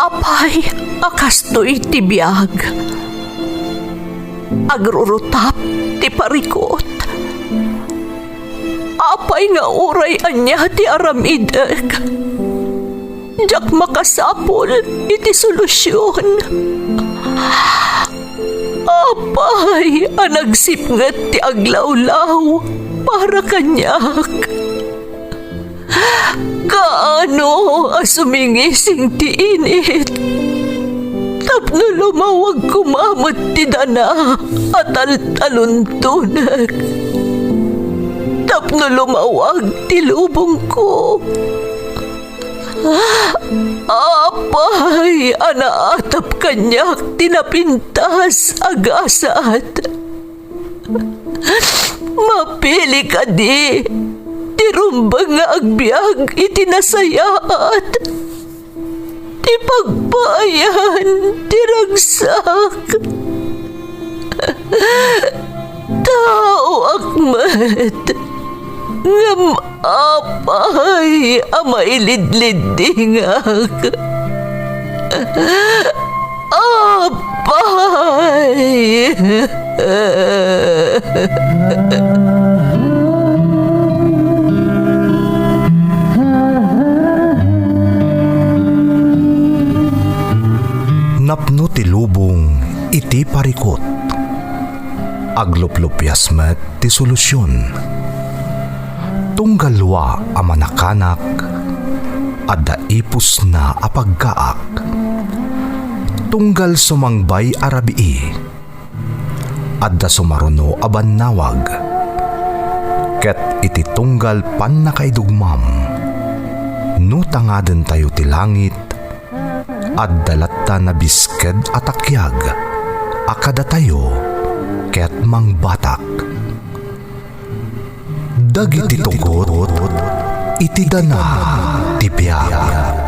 Apay, akastoy ti biyag. Agrurutap ti parikot. Apay nga uray anya ti aramideg. Jak makasapol iti solusyon. Apay, anagsipnget ti aglawlaw para kanyak. Kaano asumingising ti init. Tapno lumawag kumamot ti dana at taluntunag. Tapno lumawag ti lubong ko. Apay, anaatap kanyak tinapintas agasat. Mapili ka di, tirumbang nga agbyag itinasayaat. Ti pagbayan, tiragsak. Tao akmat. Ngam apay amailidlidingak. Apay. Napno ti lubong iti parikot. Agluplupyas met ti solusyon. Tunggalwa a manakanak, adda ipus na apagkaak. Tunggal sumangbay arabii, adda sumaruno abannawag. Ket iti tunggal pan nakaidugmam, no tangaden tayo ti langit, adda latta na bisked atakyag, akada tayo, ket mangbatak. Dagiti tugot, iti dana ti biyag.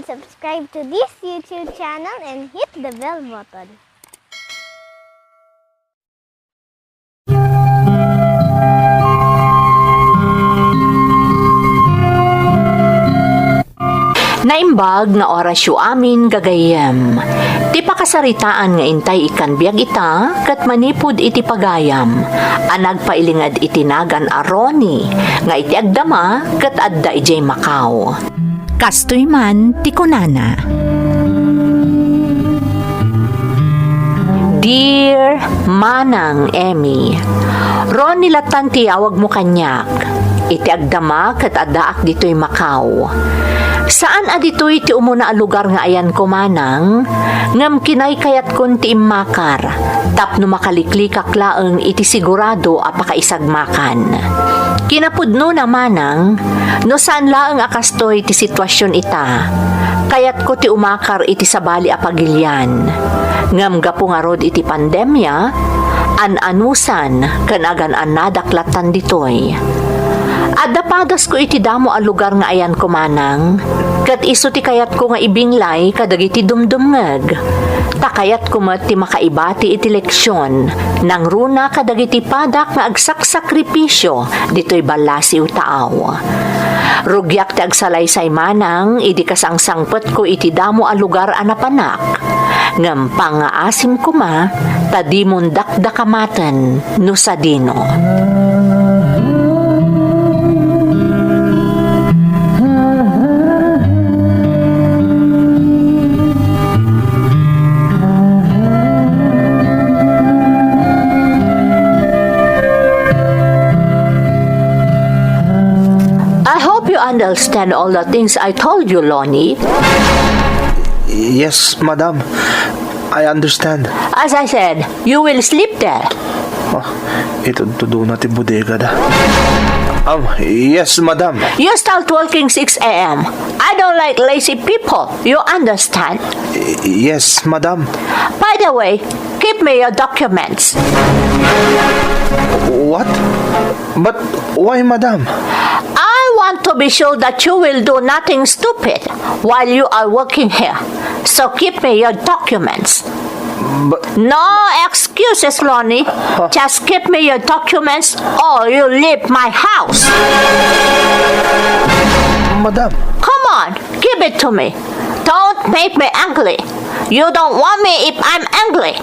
Subscribe to this YouTube channel and hit the bell button. Naimbag nga orasyo amin gagayem. Ti pakasaritaan nga intay ikan biag ita, kat manipod iti pagayam. Anag pailingad itinagan aroni, nga iti agdama, kat adda ijay Macau. Kastoy man ti kunana. Dear Manang Emmy, ron nilatan ti awag mo kanyak. Iti agdama kat adaak dito'y Macau. Saan adito'y ti umuna a lugar nga ayan ko manang, ngam kinay kayat kon ti immakar, tapno makaliklikak laeng iti sigurado a pakaisagmakan. Kinapudno na manang, no saan laeng akastoy ti sitwasyon ita, kayat ko ti umakar iti sabali a pagilyan. Ngam gapu nga rod iti pandemya, an-anusan kanagan anadaklatan ditoy. Adapadas ko iti damo a lugar nga ayan ko manang, kat iso ti kayat ko nga ibinglay kadagiti dumdumngeg. Takayat ko mat ti makaibati iti leksyon, nang runa kadagiti padak nga agsaksakripisyo dito'y balasi utaaw. Rugyak ti agsalaysay manang, idi kasangsangpet ko iti damo a lugar a napanak. Ngam pangaasim ko ma, tadi mundak dakamaten no sadino. Understand all the things I told you, Lonnie? Yes, madam. I understand. As I said, you will sleep there. Ito doon natin bodega da. Yes, madam. You start working 6 a.m. I don't like lazy people. You understand? Yes, madam. By the way, give me your documents. What? But why, madam? I want to be sure that you will do nothing stupid while you are working here. So give me your documents. But, No excuses, Lonnie. Just give me your documents or you leave my house. madam, Come on, give it to me. Don't make me angry. You don't want me if I'm angry.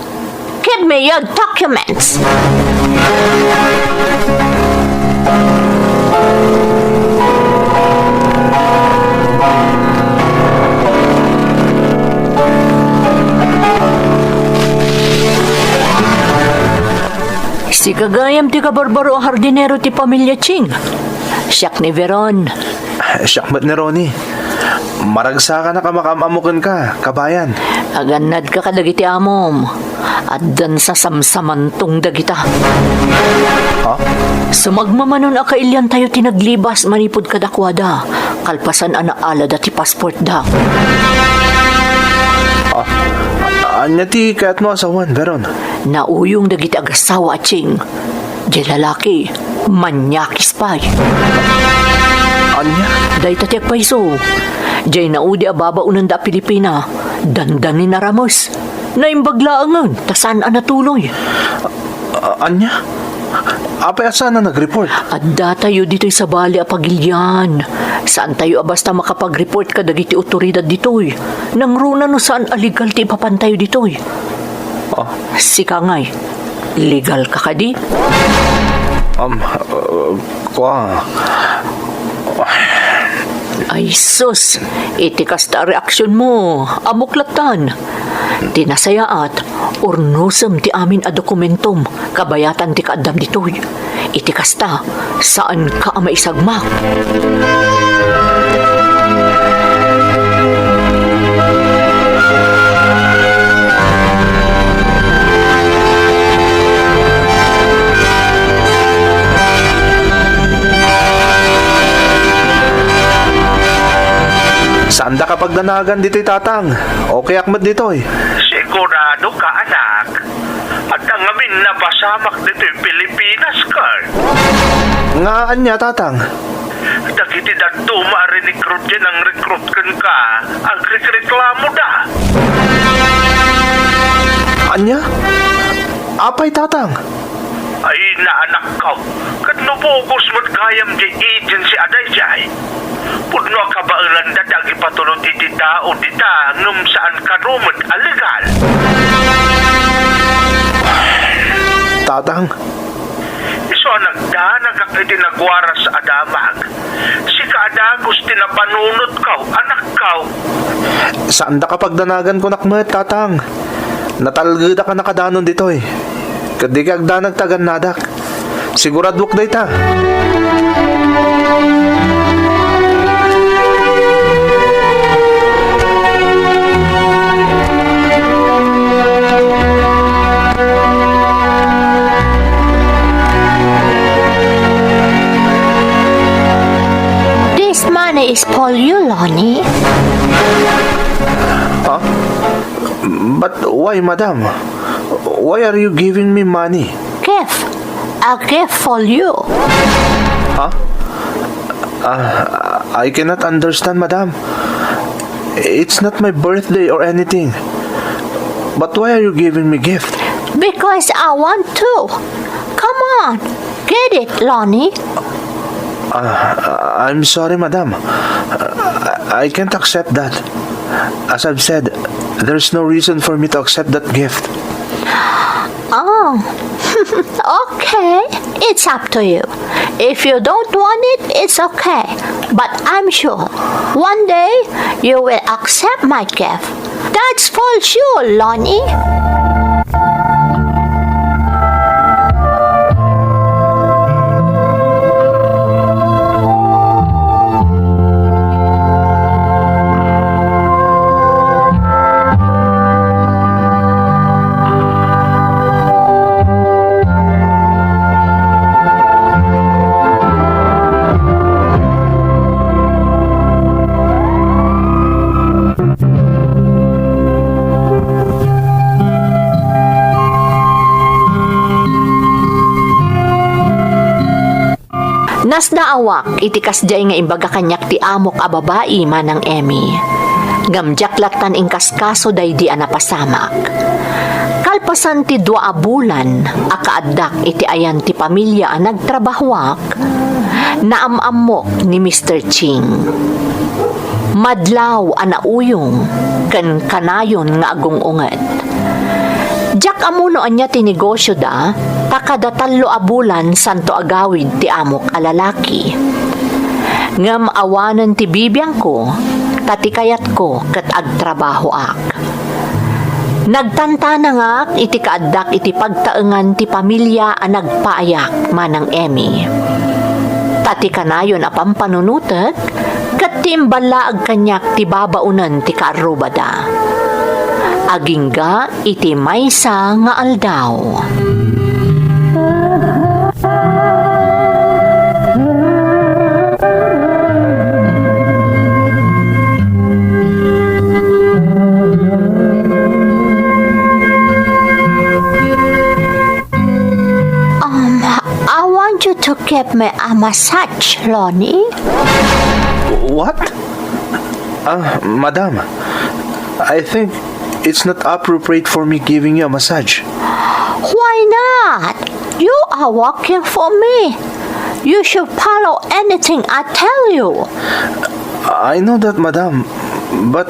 Give me your documents. Si kagayam ti kabarbaro ang hardinero ti pamilya Ching. Siyak ni Veron. Syakmat ni Ronnie. Maragsa ka na kamakamamukin ka, kabayan. Aganad ka kadagiti amom. At dan sa samsamantong dagita. Ha? Sumagmamanon a kailyan tayo tinaglibas manipod kadakwada. Kalpasan ana ala dati passport da. Anya ti kaya't mo asawan, Veron. Nauyong dagiti agasawa Ching. Di lalaki, manyakis pay. Anya? Day tatiag paiso. Jay naudi ababa unanda Pilipina. Dandanin na ramos. Naimbaglaangan, tasan na tuloy. Anya? Apay asa na nag-report? Adda tayo dito'y sa bali a pagilyan. Saan tayo basta makapag-report ka dagiti otoridad dito'y. Nang runa no saan alegal ti ipapantayo dito'y. Sika nga'y, legal ka kadi? Kwa... Ay sus, itikas ta reaksyon mo, amuklatan. Tinasayaat, urnusam ti amin a dokumentum, kabayatan ti kaadam ditoy. Itikas ta, saan ka maisagmak? Saan da kapag danagan dito'y tatang? Okay akmat dito'y. Sigurado ka, anak. At ang amin na pasamak dito'y Pilipinas ka. Nga anya tatang? Dagiti dadto maarinig-recruit yan ang recruit ka. Ang reklamo da. Anya? Apay tatang? Ay na anak ka. Katnubukos mo't kayam di agency aday jay. Pudno ka ba ang dadagi patulog di tao dita ngum saan ka rumot alegal. Tatang? Iso nagdanag ang itinagwara sa adamag. Si kaadagos tinapanunod kaw, anak kaw. Saan da kapag danagan ko nakmat tatang? Natalgada ka nakadanon dito'y. Kadi kag danag tagan nadak. Siguradwak day ta. This money is for you, Lonnie. Huh? But why, madam? Why are you giving me money? Gift. A gift for you. Huh? I cannot understand, madam. It's not my birthday or anything. But why are you giving me gift? Because I want to. Come on. Get it, Lonnie. I'm sorry, madam. I can't accept that. As I've said, there's no reason for me to accept that gift. Oh, okay. It's up to you. If you don't want it, it's okay. But I'm sure one day you will accept my gift. That's for sure, Lonnie. Nas naawak, itikas jay nga imbaga kanyak ti amok a babae manang Emmy. Gamjaklatan ingkas kaso day di napasamak. Kalpasan ti 2 bulan, akaadak iti ayan ti pamilya a nagtrabahwak, naamamok ni Mr. Ching. Madlaw a nauyong, kan kanayon nga agong unget. Jak amuno anya ti negosyo da, takada 3 bulan santo agawid ti amok a lalaki. Ngam awanan ti bibiyang ko, tatikayat ko kat agtrabaho ak. Nagtantana nga iti kaadak iti pagtaengan ti pamilya a nagpaayak manang Emmy. Tati kanayon a pampanunutek, kat ti imbalaag kanyak ti babaunan ti kaarubada. Agingga iti maysa nga aldaw. I want you to give me a massage, Lonnie. What? Madam, I think it's not appropriate for me giving you a massage. Why not? You are working for me. You should follow anything I tell you. I know that, madam, but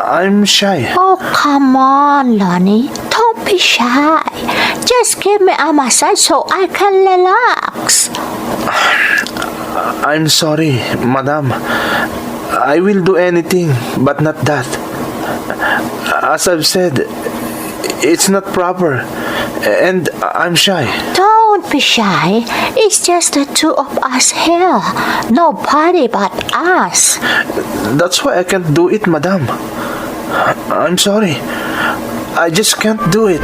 I'm shy. Oh, come on, Lonnie. Don't be shy. Just give me a massage so I can relax. I'm sorry, madam. I will do anything, but not that. As I've said, it's not proper, and I'm shy. Don't be shy. It's just the 2 of us here. Nobody but us. That's why I can't do it, madam. I'm sorry. I just can't do it.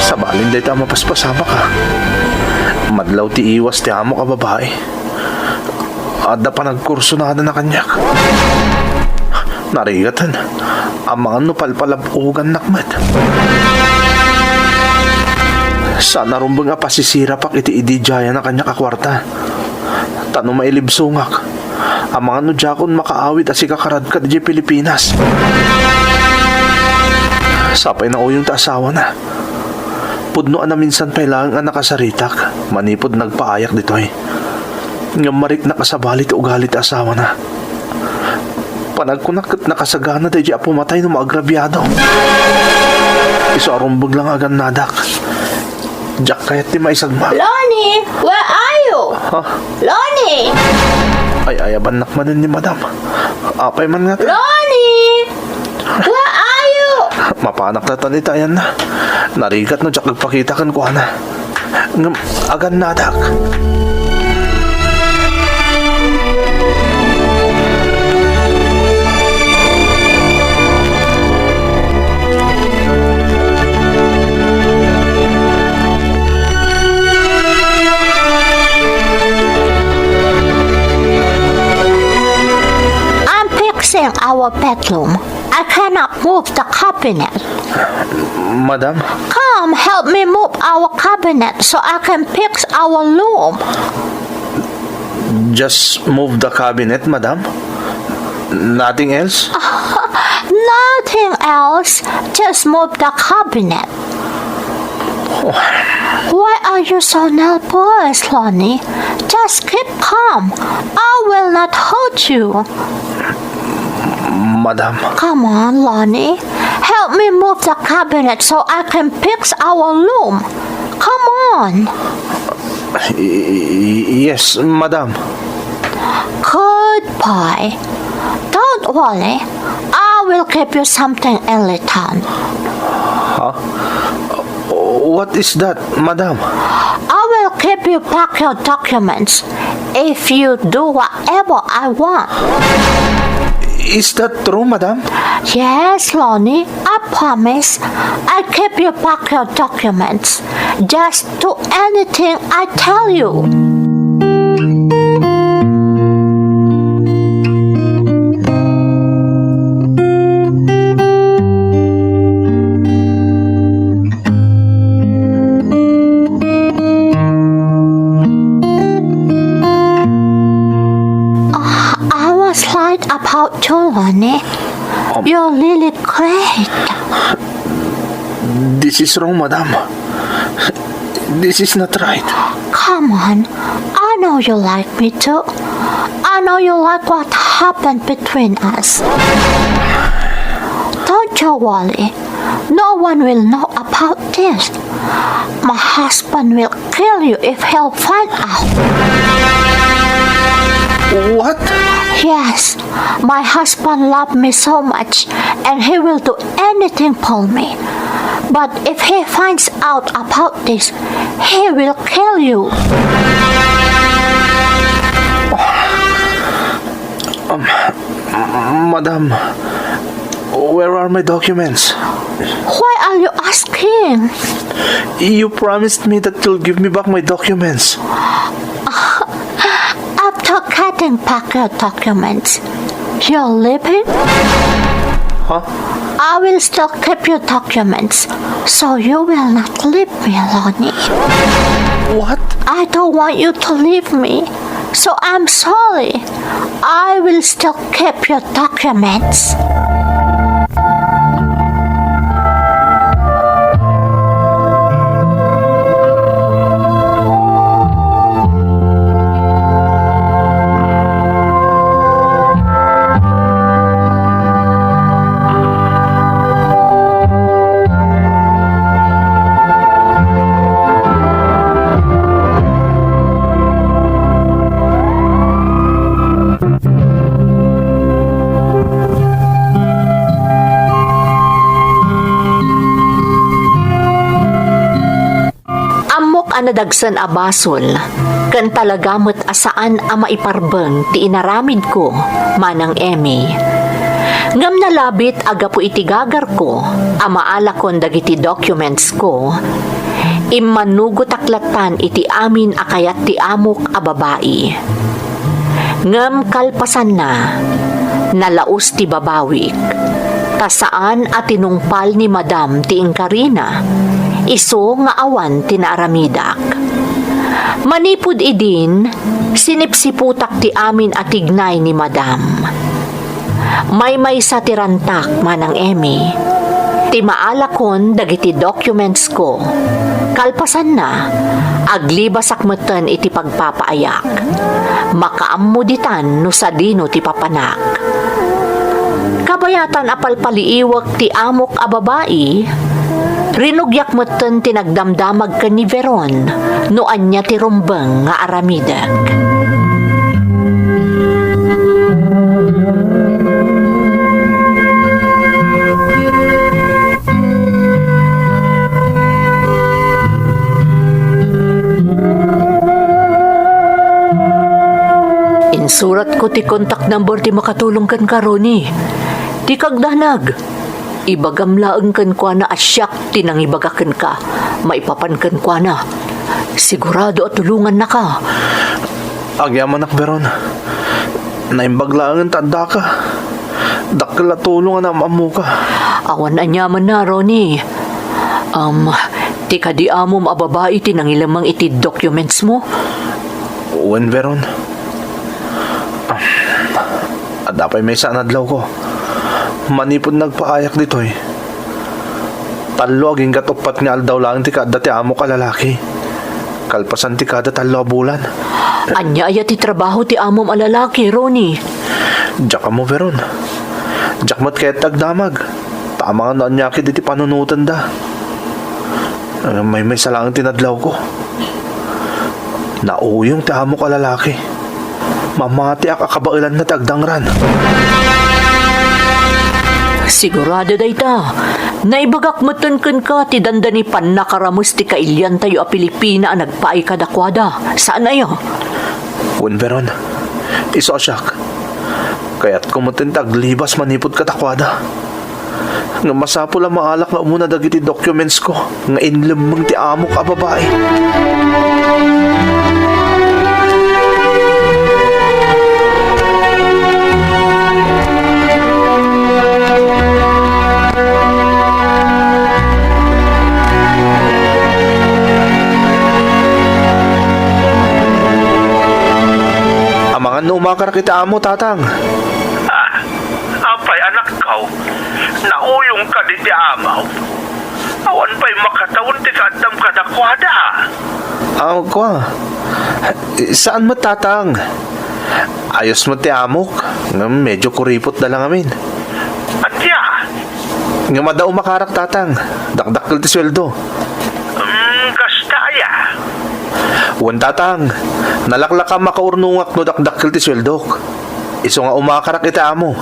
Sa balin day ta mapaspasama ka. Madlaw ti iwas ti amo ka babae. Ada pa nagkurso na kada na kanyak. Narigatan, ang mga nupalpalabugan nakmat. Sana rumbang nga pasisira pak iti idijaya na kanya kakwarta. Tano mailibsungak, ang mga nudjakon makaawit asi kakarad ka di Pilipinas. Sapay na uyong ta asawa na. Pudnoan na minsan pailangan nga nakasaritak, manipod nagpaayak ditoy. Nga marik na kasabalit ugalit asawa na. Panagkunak nakasagana day di pumatay ng maagrabyado. Iso arumbag lang agan nadak. Diyak kayat di maisagma. Lonnie, where are you? Ha? Lonnie! Ay ayaban nakmanin ni madam. Apay man nga. Lonnie! Where are you? Mapanak na tanita yan na. Narigat no diyak nagpakita kan kuha na. Ngam agan nadak. Our bedroom. I cannot move the cabinet. Madam? Come, help me move our cabinet so I can fix our room. Just move the cabinet, madam? Nothing else? Nothing else. Just move the cabinet. Why are you so nervous, Lonnie? Just keep calm. I will not hurt you. Madam. Come on, Lonnie. Help me move the cabinet so I can fix our room. Come on. Yes, madam. Good boy. Don't worry. I will give you something in return. Huh? What is that, madam? I will give you back your documents if you do whatever I want. Is that true, madam? Yes, Lonnie. I promise I'll keep you back your documents. Just do anything I tell you. I was right about you, Ronnie. You're really great. This is wrong, madam. This is not right. Come on. I know you like me too. I know you like what happened between us. Don't you worry. No one will know about this. My husband will kill you if he'll find out. What? Yes, my husband loved me so much and he will do anything for me. But if he finds out about this, he will kill you. Madam, where are my documents? Why are you asking? You promised me that you'll give me back my documents. After getting back your documents, you're leaving? Huh? I will still keep your documents, so you will not leave me, Lonnie. What? I don't want you to leave me, so I'm sorry. I will still keep your documents. Nadagsan a basol, kan talagamot asaan a maiparbeng ti inaramid ko, manang Emmy. Ngam nalabit aga po itigagar ko, a maala kon dagiti documents ko, immanugot aklatan iti amin akayat ti amok a babae. Ngam kalpasan na, nalaos ti babawik, tasaan at tinungpal ni Madam ti Inkarina, iso nga awan tinaaramidak. Manipud idin, sinipsiputak ti amin at tignay ni Madam. May sa tirantak manang Emmy, ti maalakon dagiti documents ko. Kalpasan na, aglibasak meten iti pagpapaayak. Makaammuditan no sa dino ti papanak. Kabayatan apalpaliiwag ti amok a babae, rinugyak meten tinagdamdamag ka ni Veron no anya ti rumbeng nga aramidak. Insurat ko ti contact number ti makatulong kan karoni. Ti kagdanag. Ibagamlaeng kan kwa na asyak tinangibagaken ka. Maipapanken kwa na. Sigurado at tulungan na ka. Agyaman nak Veron. Naimbaglaeng tanda ka. Dakla tulungan na maamu ka. Awan anyaman na, Ronnie. Ti kadi amom a babae tinangilamang iti documents mo. Uwan Veron. Adapay may sanadlaw ko. Manipod nagpaayak ditoy. Talo aging katupat nga aldaw lang ti kada ti amo ka lalaki. Kalpasan ti kada talo bulan. Anya aya ti trabaho ti amom a lalaki, Ronnie. Diyak mo Veron. Diyak mat kaya tagdamag. Tama nga na anyaki di ti panunutan da. May salang tinadlaw ko. Nauyong ti amo ka lalaki. Mamati ak akabailan na tagdangran. Sigurado day ta. Naibagak matenken ka ti dandani pan nakaramos ti kailyan tayo a Pilipina ang nagpaay kadakwada. Saan na yun? Uwan Veron. Isosyak. Kaya't kumutin taglibas manipod katakwada. Nga masapol ang maalak nga umuna dagiti documents ko. Nga inlamang ti amo ka babae. Amangan na umakar kita amo, tatang. Apay anak kau, nauyong ka di ti amaw. Awan pa'y makataon ti kadam kadakwada. Kwa. Saan mo, tatang? Ayos mo ti amok. Nga medyo kuripot na lang amin. Atya, Nga madaw makarak, tatang. Dakdakil ti sweldo. kastaya. Wan, tatang. Nalaklak ka makaurnungak no dakdakil ti sweldok. Iso nga umakarak ita amo.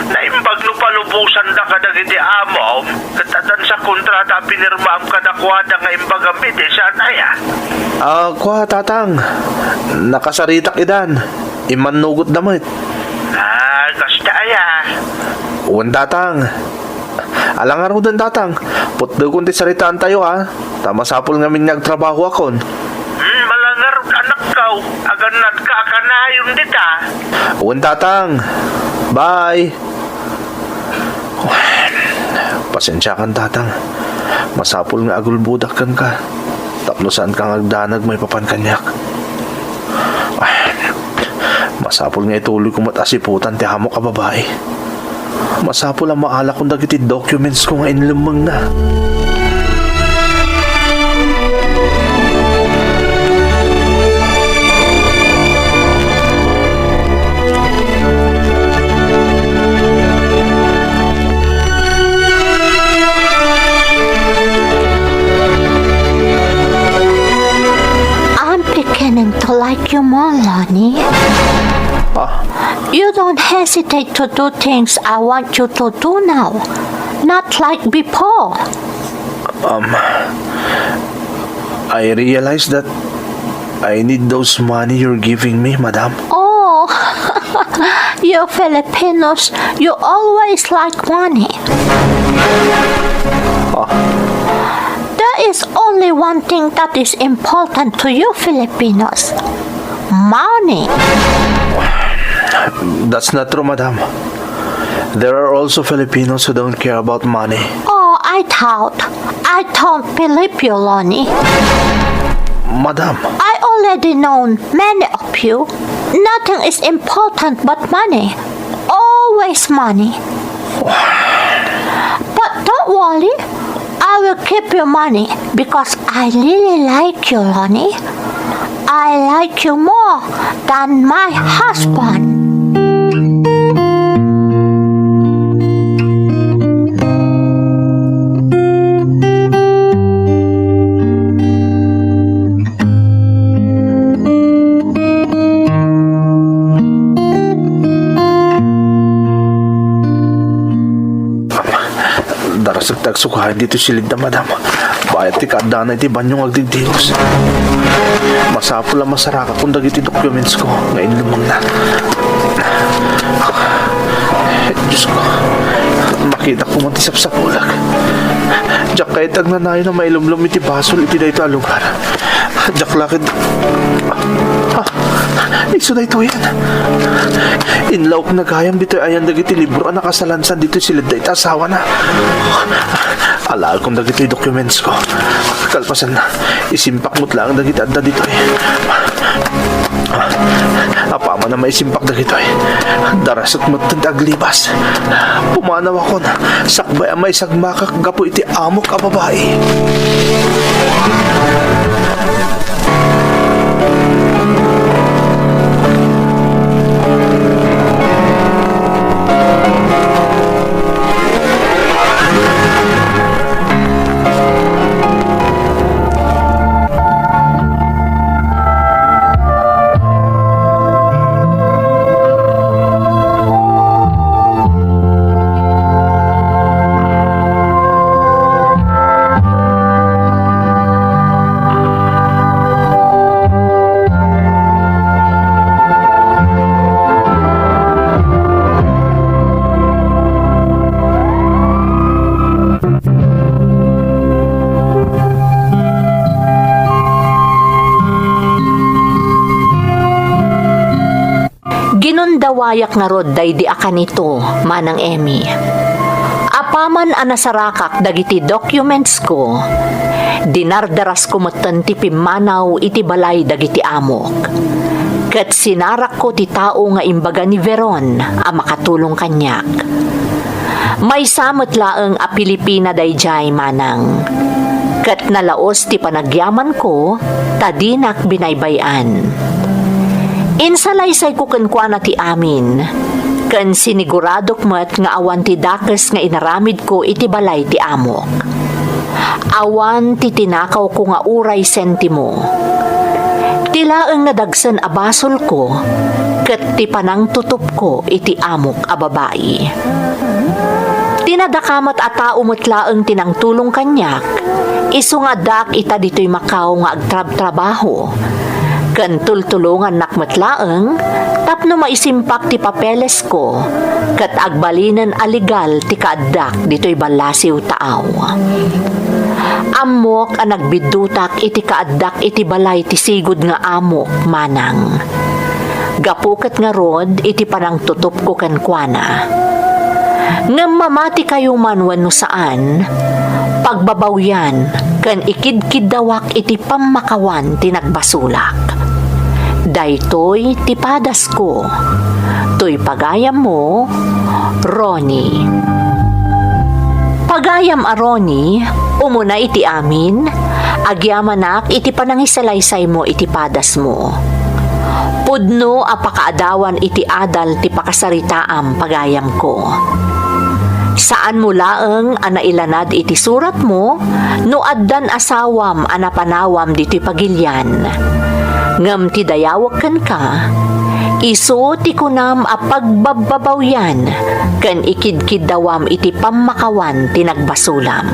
Naimbag no palubusan da kadagiti amaw, katadan sa kontrata pinirma ang kadakwada nga imbagamit sanaya. Kwa, tatang. Nakasaritak idan. Iman nugot damit. Kastaya. Wan, tatang. Alang araw din, tatang. Putdo kung ti saritaan tayo, ha. Tama sapol nga min nagtrabaho akon. Malangar anak kau, agan nagkakanayon dita. Wan, tatang. Bye. Pasensya kan, tatang. Masapol nga agulbudak kan ka. Tapno saan kang agdanag may papankanyak. Masapol nga ituloy kong matasiputan ti hamo ka babae. Masapol ang maala kong dagiti documents ko nga inlumang na. I'm beginning to like you more, Lonnie. You don't hesitate to do things I want you to do now. Not like before. I realize that I need those money you're giving me, madam. Oh, you Filipinos, you always like money. There is only one thing that is important to you Filipinos. Money. That's not true, madam. There are also Filipinos who don't care about money. Oh, I don't believe you, Lonnie. Madam, I already know many of you. Nothing is important but money. Always money. But don't worry. I will keep your money because I really like you, Lonnie. I like you more than my husband. darasag tagsukahan dito silid na, madam. Bayat ti kadana iti banyong agdigdigos. Masapol ang masaraka kung dagiti documents ko. Ngayon lumang na. Diyos ko, makita ko man ti sapsapulag. Diyak kahit agnanayo na mailumlum iti basol iti dayto a lugar. Diyak lakid. Iso na ito yan. Inlaw kong nagayam dito ayan dagiti libro ang nakasalansan dito silid dayto asawa na. Alaal kong dagiti documents ko. Kalpasan na. Isimpak mo't lang dagiti adda dito eh. Apama na maisimpak dagito eh. Darasat mo't aglibas. Pumanaw ako na. Sakbay ang may sagmakak gapo iti amok a babae. dawayak nga rod day di akan ito, Manang Emmy. Apaman anasarakak dagiti documents ko, dinardaras ko matan ti pimanaw iti balay dagiti amok. Kat sinarak ko ti tao nga imbaga ni Veron a makatulong kanyak. May samot laeng a Pilipina dayjay, Manang. Kat nalaos ti panagyaman ko, tadinak binaybayan. Insalaysay ko kenkwana ti amin, ken siniguradok met nga awan ti dakes nga inaramid ko iti balay ti amok. Awan ti tinakaw ko nga uray sentimo. Tilaeng nadagsen a basol ko, ket ti panang tutup ko iti amok a babayi. Tinadakamat a tao metlaeng tinangtulong kanyak, isu nga dak ita dito'y Macau nga agtrab-trabaho. Ken tultulungan nakmetlaeng, tapno maisimpak ti papeles ko, ket agbalinen aligal ti kaaddak dito'y balasiw taaw. Amok ang nagbidutak iti kaaddak iti balay ti sigud nga amok, Manang. Gapuket nga rod iti panang tutup ko kenkwana. Ngem mamati kayo man wenno saan, pagbabawyan ken ikidkid dawak iti pammakawan ti nagbasulak. Daytoy ti padas ko, toy pagayam mo, Ronnie. Pagayam a Ronnie, umuna iti amin, agyamanak iti panangisalaysay mo iti padas mo. Pudno a pakaadawan iti adal ti pakasaritaam pagayam ko. Saan mo laeng anailanad iti surat mo, no addan asawam anapanawam dito'y pagilyan. Ngem ti dayawak ken ka, isu ti kunam a pagbababawyan, ken ikidkid dawam iti pammakawan ti nagbasulam.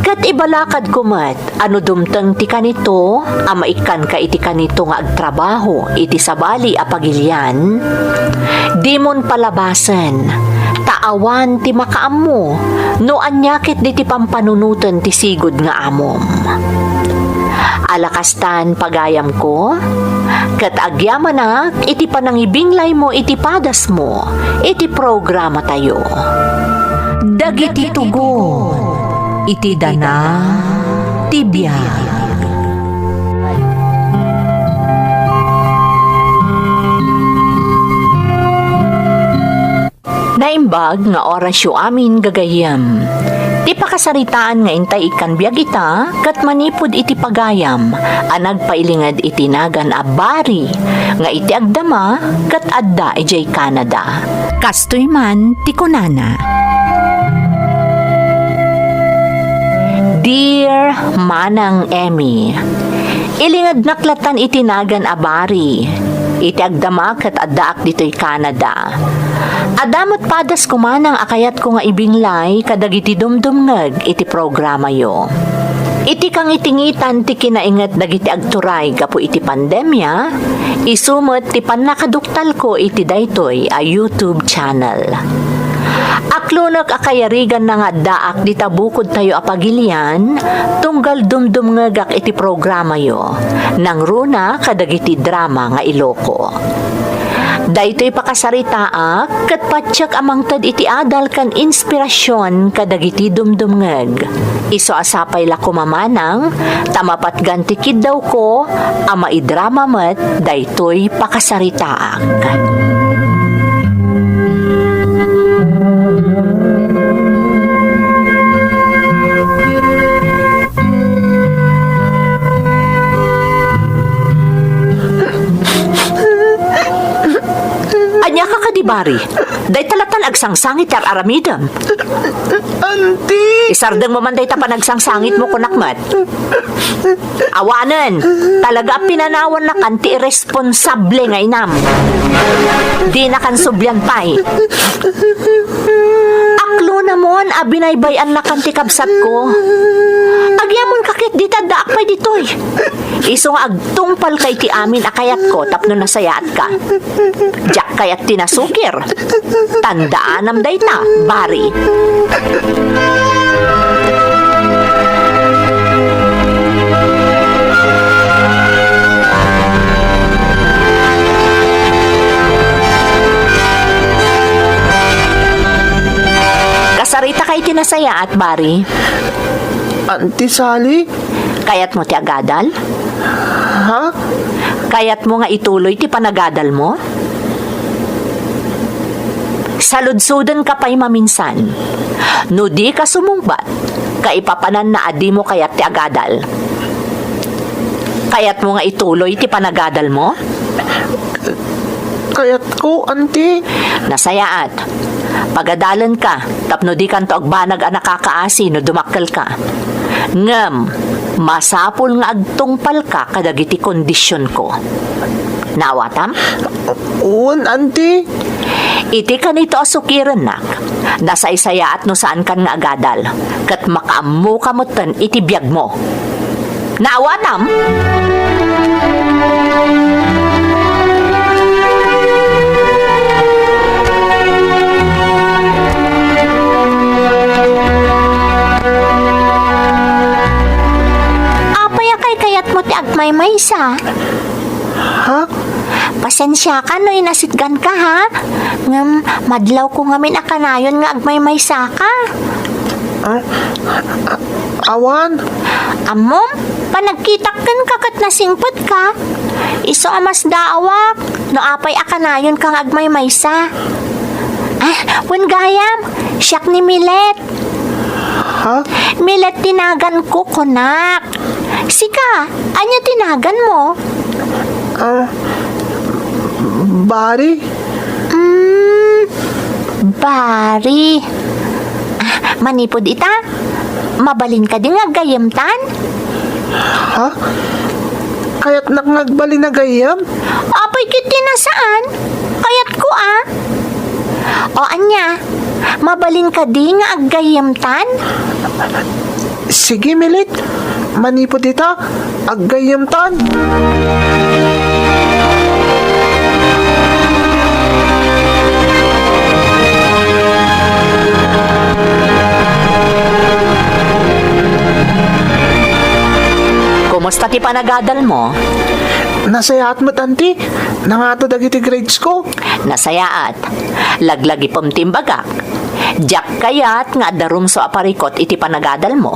Kat ibalakad ko met, ano dumteng ti kanito, a maikan ka iti kanito nga agtrabaho, iti sabali a pagilyan, di mon palabasen, taawan ti makaam mo, no anyakit di ti pampanunutan ti sigud nga amom. Alakastan pagayam ko, kat agyamanak iti panangibinglay mo iti padas mo, iti programa tayo. Dagiti tugon, iti dana, tibiyag. Naimbag nga orasyo amin gagayam. Ti pakasaritaan nga intay ikan biyag ita, kat manipod iti pagayam, anag pailingad iti nagan a bari, nga iti agdama, kat adda ijay Canada. Kastoy man ti kunana. Dear Manang Emmy, ilingad naklatan iti nagan a bari, iti agdama kat addaak dito'y Canada. Adamot padas kumanang akayat ko nga ibinglay kadagiti dumdumngeg iti programa yo. Iti kang itingitan ti kinaingat dagiti agturay gapu iti pandemya, isumot ti panakaduktal ko iti daytoy a YouTube channel. Aklunok akayarigan na nga daak di tabukod tayo apagilian, tunggal dumdumngegak iti programa yo, nang runa kadagiti drama nga Iloko. Daytoy pakasaritaak, kat patsyak amangtad iti adal kan inspirasyon kadagiti dumdumngeg. Iso asapay la kumamanang, tamapat gantikid daw ko, ama idrama met, daytoy pakasaritaak. Anya ka kadibari, day talatan agsangsangit yar aramidam. Auntie! Isardeng mo man day tapanagsang-sangit mo kunakmat. Awanan, talaga pinanawan na kanti irresponsable nga inam. Di na kan subyan pay. Aklo namon, abinaybayan na kanti kabsat ko. Agyamon kakit di tadaak pay ditoy. Iso nga agtungpal kay ti amin akayat ko tapno nasayaat ka. Diyak kayat tinasukir. Tandaanam dayta, bari. tinasaya at bari? Auntie Sally? Kayat mo ti agadal? Ha? Kayat mo nga ituloy ti panagadal mo? Saludsudan ka pa'y maminsan. No di ka sumungbat, kaipapanan na adi mo kayat ti agadal. Kayat mo nga ituloy ti panagadal mo? Kayat ko, auntie. Nasayaat. Pagadalan ka, tapno di kanto agbanag ang nakakaasi no dumakkel ka. Ngem, masapul nga agtungpal ka kadagiti kondisyon ko. Nawatam? Un, auntie. Iti ka nito asukiran nak. Nasaysaya at no saan kan nga agadal. Kat makaamu kamutan iti biyag mo. Nawatam? Mo ti agmaymaysa. Ha? Pasensya ka no inasitgan ka ha. Ngam madlaw ko ngamin akanayon nga agmaymaysa ka. Awan? Amom, panagkitakken ka kat nasingpot ka. Iso amas daawak no apay akanayon kang agmaymaysa. Wen gayam, siyak ni Milet. Ha? Milet tinagan ko konak. Sika, anya tinagan mo? Bari? Bari. Manipod ita? Mabalin ka din nga gayamtan? Ha? Kaya't nagngagbali na gayam? Apay kiti na saan? Kayat ko O anya, mabalin ka din nga aggayamtan? Sige, Milit. Manipod ita, aggayamtan. Kumusta ti panagadal mo? Nasayaat mo't, auntie. Nangato dagiti grades ko. Nasayaat. Laglagi pamtimbagak. Diyak kayat nga darum so aparikot iti panagadal mo.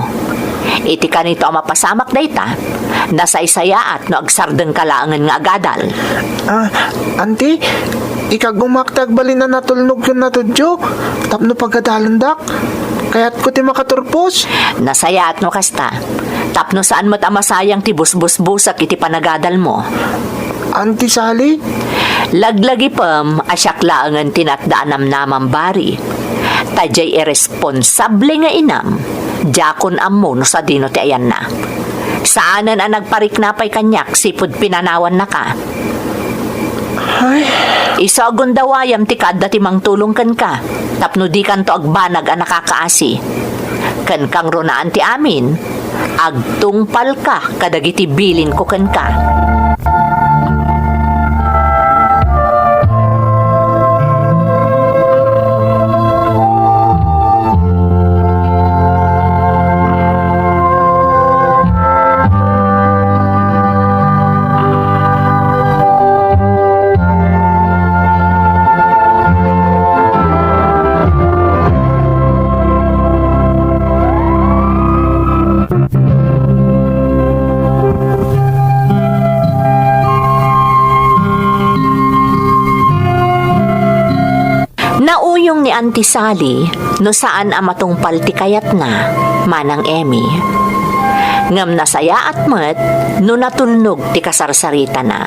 Iti kanito ang mapasamak dayta. Nasaysayaat no agsardeng kalaangan nga agadal. Auntie, ikagumaktag bali na natulnog yun na tudyo. Tapno pagkadalandak. Kaya't ko ti makaturpos. Nasayaat no kasta. Tapno saan mo't amasayang ti busbus-busak iti panagadal mo. Auntie Sally? Laglagi pam asyak laangan tinatdaanam namang bari. Tajay irresponsable nga inam. Jakon ammo no sa dino ti ayan na. Saanan ang nagpariknapay kanyak sipud pinanawan na ka. Ay, Iso agundawayam ti kadda ti mangtulong kan ka. Tapno di kan to agbanag ang nakakaasi. Kan kang ronaan ti amin. Agtungpal ka kadagiti bilin ko kan ka. Nauyong ni Auntie Sally no saan amatungpal ti kayat na, manang Emmy. Ngam nasaya at met no natulnog ti kasarsarita na.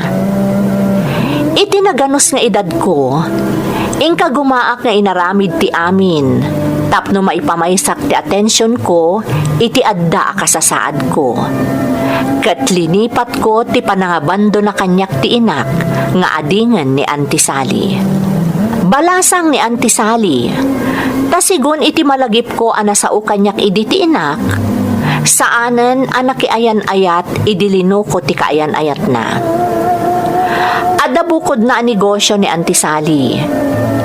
Iti naganos nga edad ko, ingka gumaak nga inaramid ti amin, tapno maipamaysak ti atensyon ko, iti adda kasasaad ko. Kat linipat ko ti panangabando na kanyak ti inak, nga adingan ni Auntie Sally. Balasang ni Auntie Sally, tasigon iti malagip ko ana sa ukanyak idi ti inak, saanen anak ayan ayat idilino ko ti kaayan ayat na. Ada bukod na negosyo ni Auntie Sally,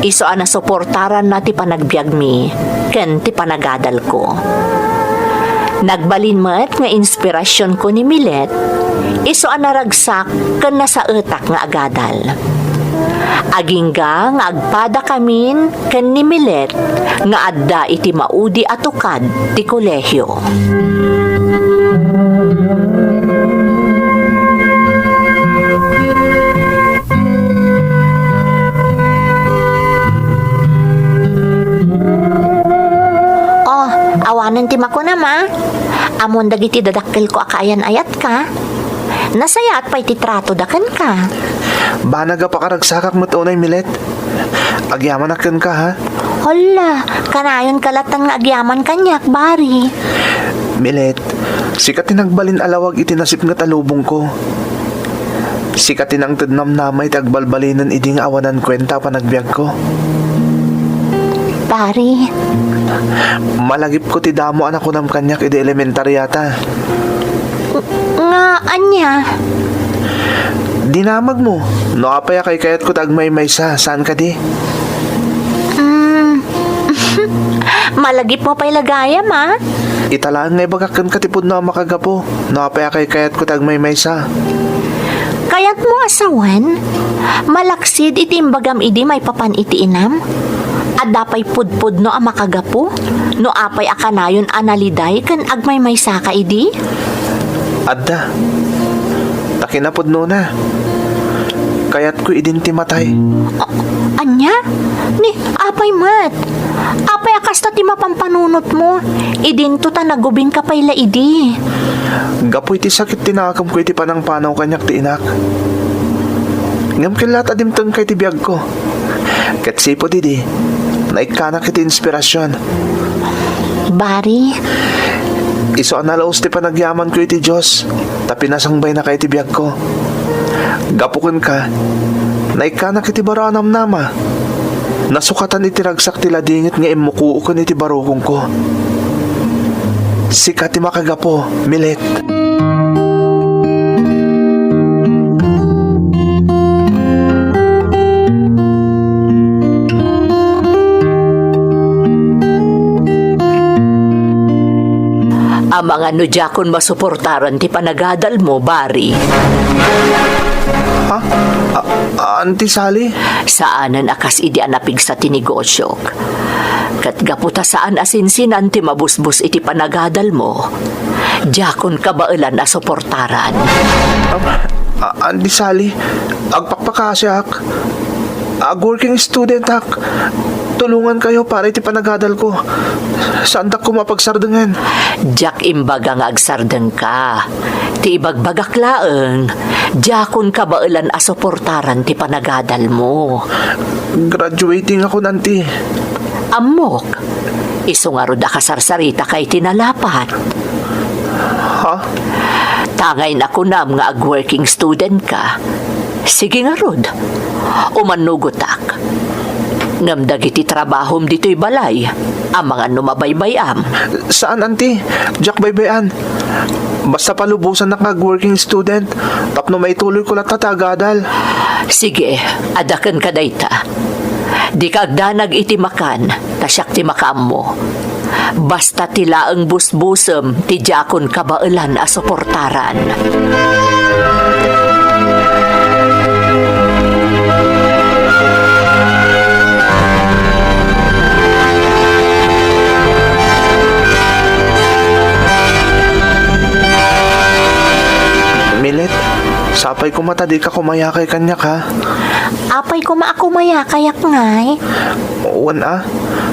iso ana suportaran na ti panagbiag mi, ken ti panagadal ko. Nagbalin met nga inspirasyon ko ni Milet, iso ana ragsak ken nasa etak nga agadal. Agingga nga agpada kamin ken ni Milet nga adda iti maudi atukad ti kolehyo. Oh, awanan ti makuna ma. Amon dagiti dadakkel ko akayan ayat ka. Nasayat pa iti trato dakan ka. Banaga pa karagsakak mo tunay, Milet. Agyaman akin ka, ha? Hala, kanayon kalatang agyaman kanyak, bari. Milet, sikat tinagbalin alawag itinasip nga talubong ko. Sikat tinang tadnam namay tagbalbalinan iding awanan kwenta pa nagbiag ko. Bari, Malagip ko ti damo anak ko ng kanyak iti elementary yata. nga anya. Dinamag mo. No apaya kay kayat ko tagmay-may saan ka di? Malagip mo pa'y lagayam, ha? Italaan nga ibagakan katipod na makagapo. No apaya kay kayat ko tagmay-may Kayat mo asawan, malaksid iti imbagam idi may papan iti inam. Adapay pudpud no amakagapo, no apay akanayon analiday kan agmay may saka idi. Adda. Takinapod no na. Kayat ko idinti matay. Anya? Ni, apay mat. Apay akasta ti mapampanunot mo. Idinto ta nagubing ka pay laidi. Gapoy ti sakit tinakam ko iti panang panaw kanyak ti inak. Ngam kilat adimtang kay ti biyag ko. Kat sipo didi. Naikanak iti inspirasyon. Bari, Iso analaos ti panagyaman ko iti Diyos. Tapi nasangbay na kay ti biyag ko. Gapukon ka. Naikanak iti baranam nama. Nasukatan iti ragsak ti ladingit nga imukuukon iti barukong ko. Sikat ti makagapo, Milet. Ang mga nudyakon masuportaran ti panagadal mo, Bari. Ha? Auntie Sally? Saanan akas idi anapig sa tinigosyok. Kat gaputa saan asinsinan ti mabusbus iti panagadal mo. Diyakon kabailan na suportaran. Auntie Sally, agpakpakasyak. Working student ak. Tulungan kayo para iti panagadal ko. Saan tak ko mapagsardengan? Diyak imbaga nga agsardeng ka. Ti ibagbagak laeng. Diyakon kabailan a suportaran ti panagadal mo. Graduating ako nanti. Amok. Isungarod a kasarsarita kay tinalapat. Ha? Tangay na ko nam nga ag-working student ka. Sige nga rod. Umanugotak. Ngamdag iti trabahom dito'y balay. Ang mga numabaybayam. Saan, auntie? Jack baybayan. Basta palubusan na kag-working student. Tapno may tuloy ko lang tatagadal. Sige, adakan ka dayta. Di kagdanag iti makan, tasyak ti makam mo. Basta tila ang busbusem, ti diyakon kabailan a suportaran. Milet, sapay ko mata di ka kumaya kay kanyak ha. apay ko maakumaya kayak ngay. Uwan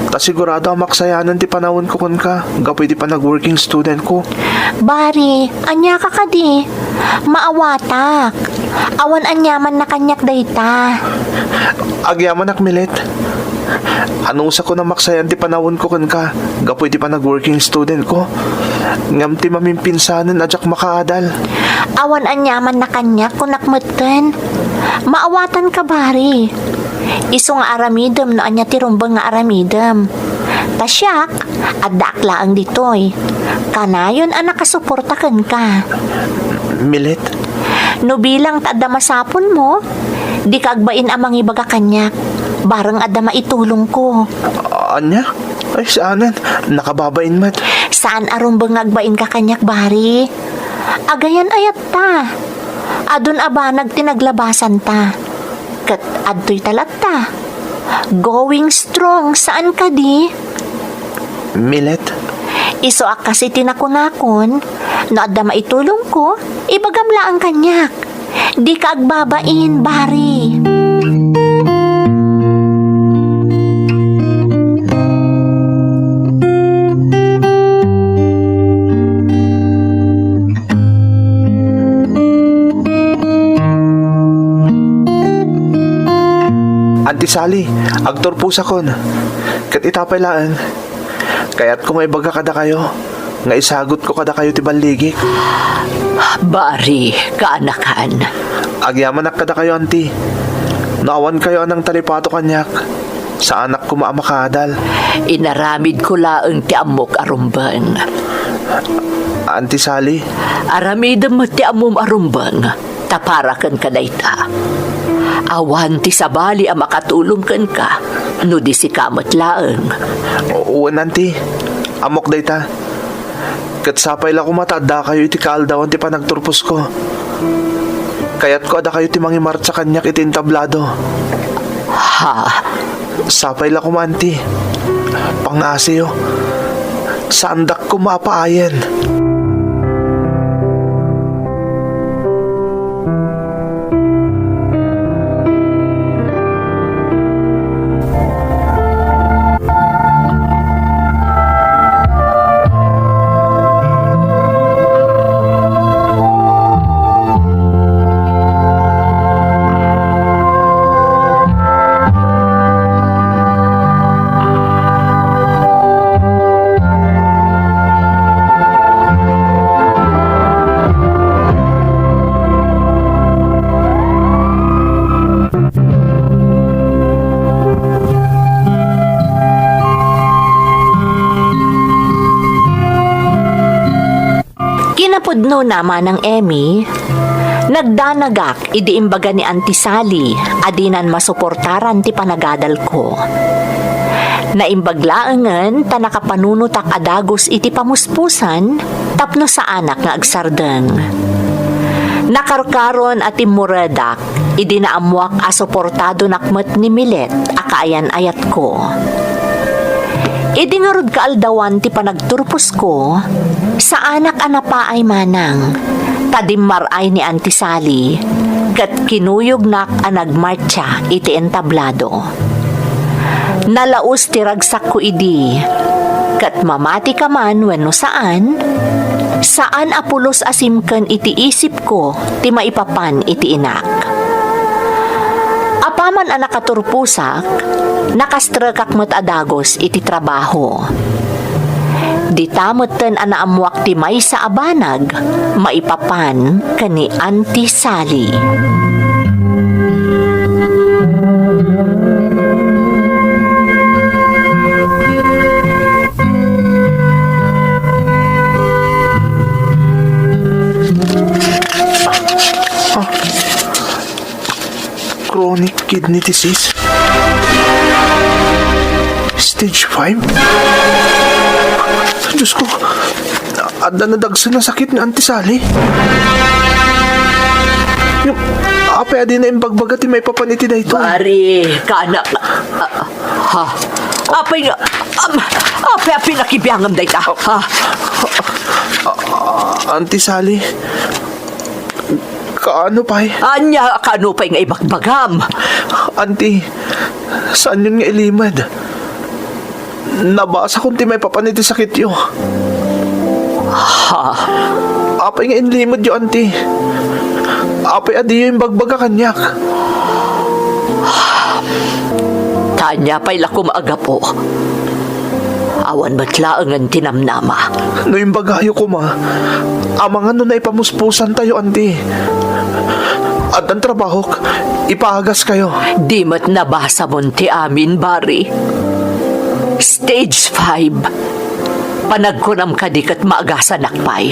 ta sigurado ang maksayanan ti panahon ko kun ka. Gapoy di pa nag-working student ko. Bari, anya ka kadi. Maawatak. Awan anyaman na kanyak dayta. Agyaman ak Milet. Anong sa ko na maksayan ti panahon ko kun ka. Gapoy di pa nag-working student ko. Ngam ti mamimpinsanan ajak makaadal. Awan anyaman na kanyak kunakmeten. Maawatan ka bari. Iso nga aramidem no anya ti rumbang nga aramidem. Tasyak, adakla ang ditoy. Kanayon ang nakasuportakan ka. Milet, No bilang taadda masapon mo, di kagbain amang ibaga kanyak. Barang adda maitulong ko. anya? Ay saanan, nakababain mat. Saan arumbang agbain ka kanyak bari? Agayan ayat ta. Adun abanag tinaglabasan ta. kat adto'y talata. Going strong, saan ka di? Milet? Iso kasi tinakunakon, no adda maitulong ko, ibagamla ang kanyak. Di ka agbabain, bari. Auntie Sally, agtor po sa kon. Kat itapay laan. Kaya't kung may baga kada kayo, nga isagot ko kada kayo ti baligik. Bari, kaanakan. Agyaman nak kada kayo, auntie. Naawan kayo anang talipato kanyak. Sa anak ko maamakadal. Inaramid ko laang ti amok arumbang. Auntie Sally, Aramid mo ti amom arumbang. Taparakan ka dayta. Awan ti sabali ang makatulong kan ka. No di si kamot laang. uwan auntie. Amok dayta. Kat sapay la ko matanda kayo iti kaaldawan ti panagturpos ko. Kaya't ko ada kayo ti mangimart sa kanyak iti entablado. Ha? Sapay la ko auntie. Pangasiyo. Sandak ko mapaayan. Kinapudno naman ng Emmy, nagdanagak idiimbaga ni Auntie Sally, adinan masuportaran ti panagadal ko. Naimbaglaangan ta nakapanunutak adagos iti pamuspusan, tapno sa anak nga agsardeng. Nakarkaron at imuradak, idinaamuak asuportado nakmet ni Milet, akaayan ayat ko. Idingarod kaaldawan ti panagturpos ko, sa anak anapa ay manang, tadimmaray ni Auntie Sally, kat kinuyog nak anagmarcha iti entablado. Nalaos ti ragsak ko idi, kat mamati ka man wenno saan apulos asimken iti isip ko ti maipapan iti inak. Apaman ang nakaturpusak, nakastrakak mo't adagos iti trabaho. Di tamoten anaamuak ti may sa abanag, maipapan kani Auntie Sally. Chronic kidney disease. Stage 5? Diyos ko, ada na dagsa na sakit ni Auntie Sally. Yung apay adi na imbagbagat may papaniti na ito. Bari, kana... ha? Apay nga... apay pinakibiyangam da ita. Ha? Auntie Sally, kaano pa'y? Anya, kaano pa'y nga ibagbagam? Auntie, saan yun nga ilimad? Nabasa kung ti may papaniti sakit yo. Ha? Apay nga inlimad yo, auntie. Apay adi yung bagbaga kanyak. Tanya pa'y lakom aga po. Awan matlaangan tinamnama. No yung bagayo ko ma, amang ano na ipamuspusan tayo, auntie. At ang trabaho, ipahagas kayo. Di mat nabasa mo ti amin, Bari. Stage 5. Panagkunam ka di kat maagasan akpay.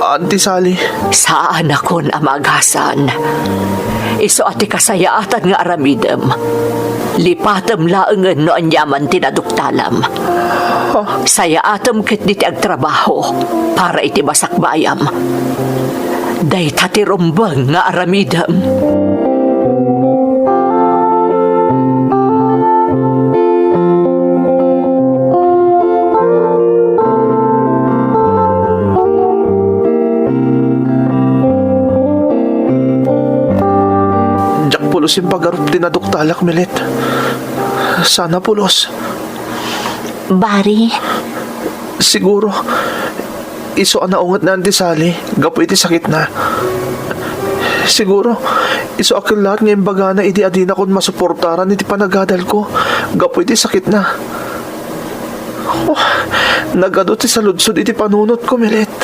Auntie Sally. Saan akon amagasan? Iso ati kasayaatan nga aramidem. Lipatem laengen no anyaman tinaduktalam. Sayaatem ket diti agtrabaho para iti basakbayam. Day tati rumbang nga aramidem. pulos yung pagarup din na duktalak, Milet. Sana pulos. Bari, Siguro, iso ang naungat na antisali, gapo iti sakit na. Siguro, iso akil lahat ngayong baga na iti adina kon masuportaran iti panagadal ko, gapo iti sakit na. Oh, nagado ti saludsod iti panunot ko, Milet.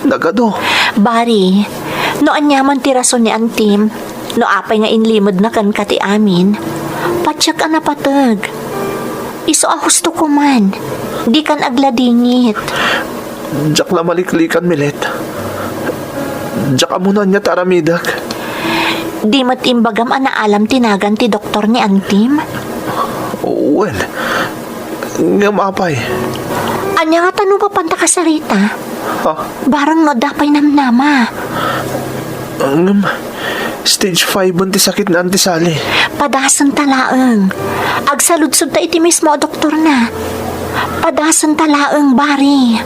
Nagado. Bari, no anyaman ti rason ni Antim, no apay nga inlimod na kan kati amin, patsyak ka na patag. Iso ahusto ko man, di kan agladingit. Diyak la maliklikan, Milet. Diyak amunan niya taramidak. Di matimbagam anaalam tinagan ti doktor ni Antim. Well, nga mapay. Anya nga tanong pa panta kasarita, Ha? barang no dapay namnama. Stage 5 ang ti sakit na antisali. Padasan talaeng. Agsaludsod ta iti mismo o doktor na. Padasan talaeng, Bari.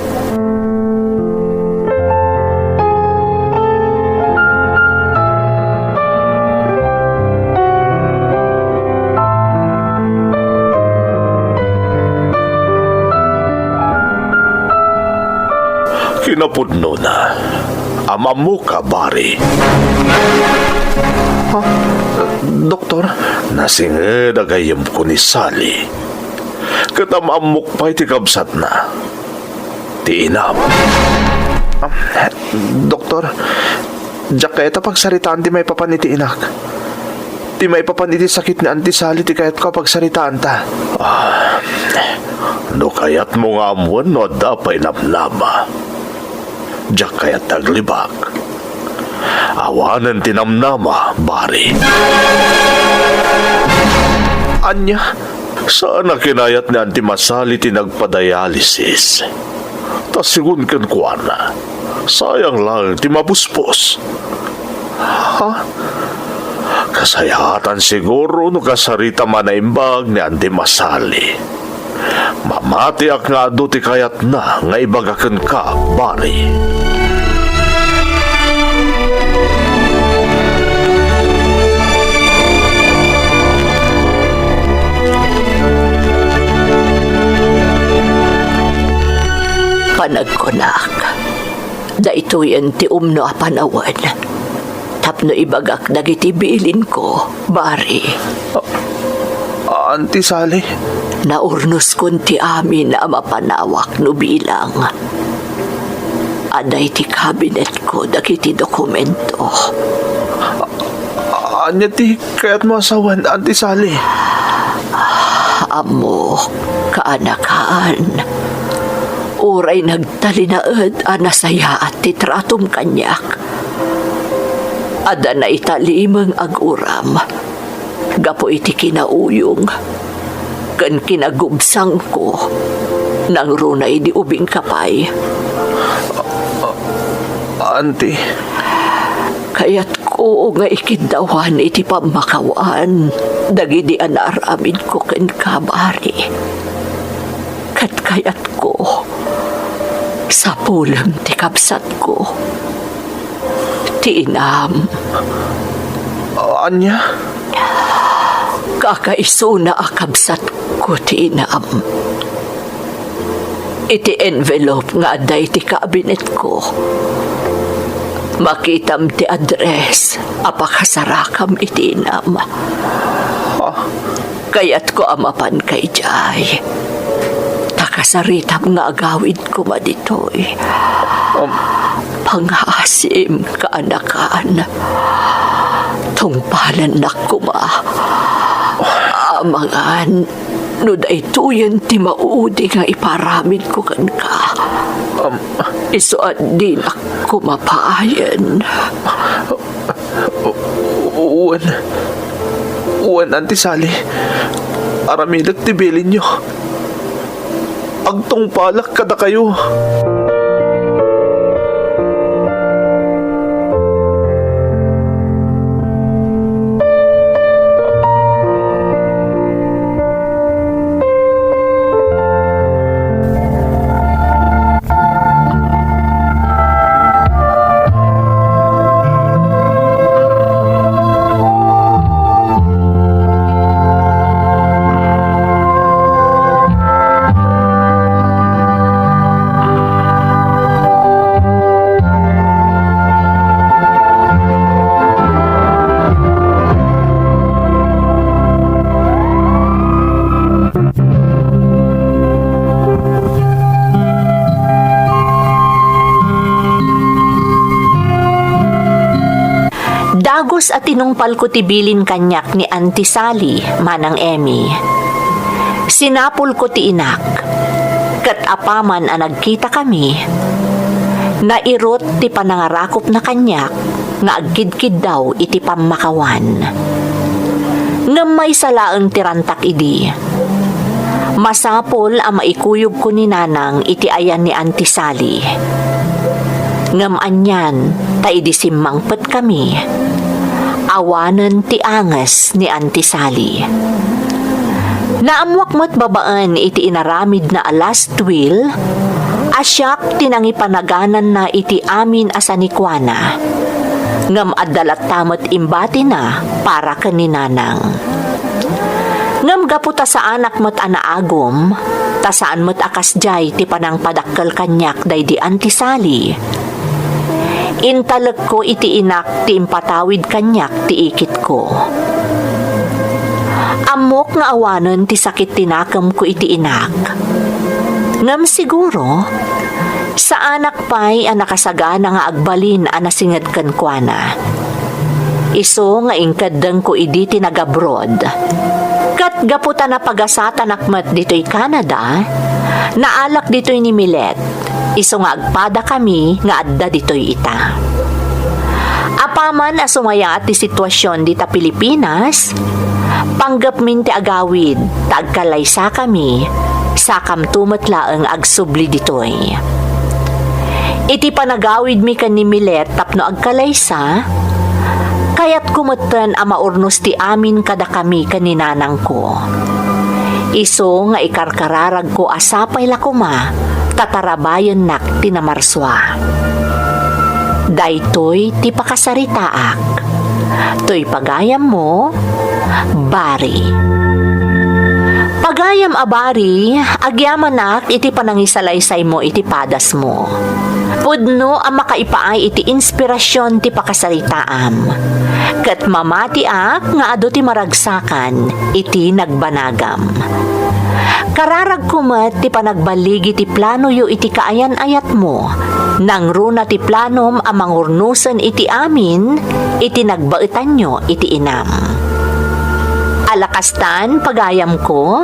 Kinapudno na. Ama mo ka, Bari. Doktor, Nasinged agayam ko ni Sally. Katamamok pa iti kabsat na. Ti inam. doktor, diyak kaya ta pagsaritaan ti may papaniti inak. Ti may papaniti sakit ni antisali ti kayat ko pagsaritaan ta. No kayat mo nga amuan no dapay namnama. Diyak kayat taglibak. Awanan tinamnama, Bari. Anya, Sana kinayat ni Auntie Masali tinagpadialysis. Tas sigun kan kuana. Sayang lang ti mapuspos. ha? Kasayatan siguro no kasarita manaimbag ni Auntie Masali. Mamati ak nga adu ti kayat na nga ibagakan ka, Bari. Panagkunak. Da ito yan ti umno a panawan. Tapno ibagak dagiti bilin ko, Bari. Antisali, Naurnos kun ti amin na mapanawak no bilang. Aday ti kabinet ko dagiti dokumento. anya ti kayat mo asawan, antisali. Amo, kaanakaan. Uray nagtalinaed anasaya at titratom kanyak. Ada na italimang aguram. Gapo iti kinauyong. Kan kinagubsang ko. Nang runay di ubing kapay. Anti, Kayat ko nga ikidawan iti pamakawan. Dagidi anaramin ko ken kabari. Kat kayat ko. Sa pulang ti kapsat ko. Ti inam. anya, Kakaiso na akabsat ko ti inam. Iti envelope nga aday ti kabinet ko. Makitam ti address apakasarakam iti inam. Kayat ko amapan kay Jay. Takasaritam nga agawid ko maditoy. Panghasim kaanakan. Tungpalan na kuma. Amangan, no daytoyan ti maudi nga iparamid ko kan ka. Isuad din ako mapaayan. uwan, antisali. Aramilag ti bilin nyo. Agtong palak kada kayo. Agos at tinungpal ko tibilin kanyak ni Auntie Sally, manang Emmy. Sinapol ko ti inak, kat apaman ang nagkita kami, nairot ti panangarakop na kanyak, nga agkidkid daw iti pamakawan. Ngamay salaang tirantak idi. Masapol ang maikuyog ko ni nanang iti ayan ni Auntie Sally. Ngaman yan, ta idisimmangpet kami. Awanan ti angas ni Auntie Sally. Naamwak mo't babaan iti inaramid na alas 12, asyak tinangipanaganan na iti amin asanikwana. Ngam adalat tamat imbati na para kaninanang. Ngam gaputa sa anak mo't anaagom, tasaan mo't akas jay ti panang padakkel kanyak day di Auntie Sally. Intalag ko iti inak ti impatawid kanyak ti ikit ko. Amok nga awanan ti sakit tinakam ko iti inak. Ngam siguro, sa anak pa'y ang nakasagana nga agbalin ang nasingad kankwana. Iso nga ingkadang ko idi tinagabroad. Kat gaputa na pagasata nakmat dito'y Canada, naalak dito'y ni Milet. Iso nga agpada kami nga adda dito'y ita. Apaman asumaya at ti sitwasyon dita Pilipinas, panggap min ti agawid, tagkalaysa kami, sakam tumatlaang agsubli ditoy. Iti panagawid mi kan ni Milet tapno agkalaysa, kayat kumatan ang maurnos ti amin kada kami kaninanang ko. Iso nga ikarkararag ko asapay lakuma, tatarabayan nak tinamarswa. Daytoy ti pakasaritaak, to'y pagayam mo, bari. Pagayam a bari, agyamanak iti panangisalaysay mo iti padas mo. Pudno ang makaipaay iti inspirasyon ti pakasaritaam. Kat mamatiak nga ado ti maragsakan iti nagbanagam. Kararag kumat ti panagbaligi ti plano yu iti kaayan-ayat mo. Nang runa ti planom ang mangurnusan iti amin, iti nagbaitan nyo iti inam. Alakastan pagayam ko,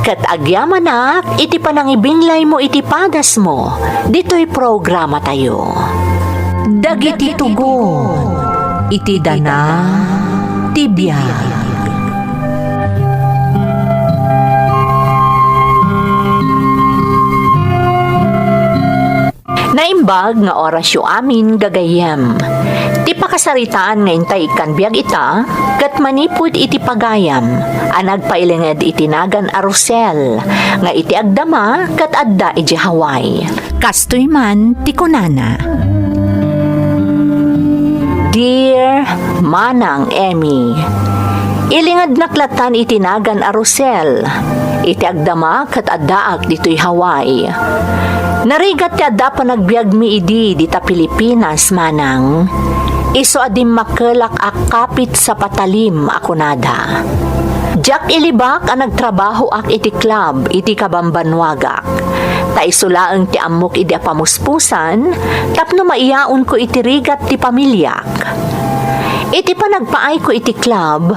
kat agyamanak iti panangibinglay mo iti padas mo, dito'y programa tayo. Dagiti tugon, iti dana, tibiyag. Naimbag nga oras yu amin gagayem. Ti pakasaritaan nga intay kan biag ita, kat manipud iti pagayam, anag pailinged itinagan a Rosel, nga iti agdama kat adda iti Hawaii. Kastoy man ti kunana. Dear Manang Emmy, ilingad naklatan itinagan a Rosel, iti agdama kat addaak dito'y Hawaii. Narigat ti adda pa nagbiag mi idi dita Pilipinas manang. Iso adim makelak akapit sa patalim akunada. Jack ilibak ang nagtrabaho ak iti club iti kabambanwagak. Ta isulaang ti amok iti apamuspusan, tapno maiyaon ko iti rigat ti pamilyak. Iti pa nagpaay ko iti club,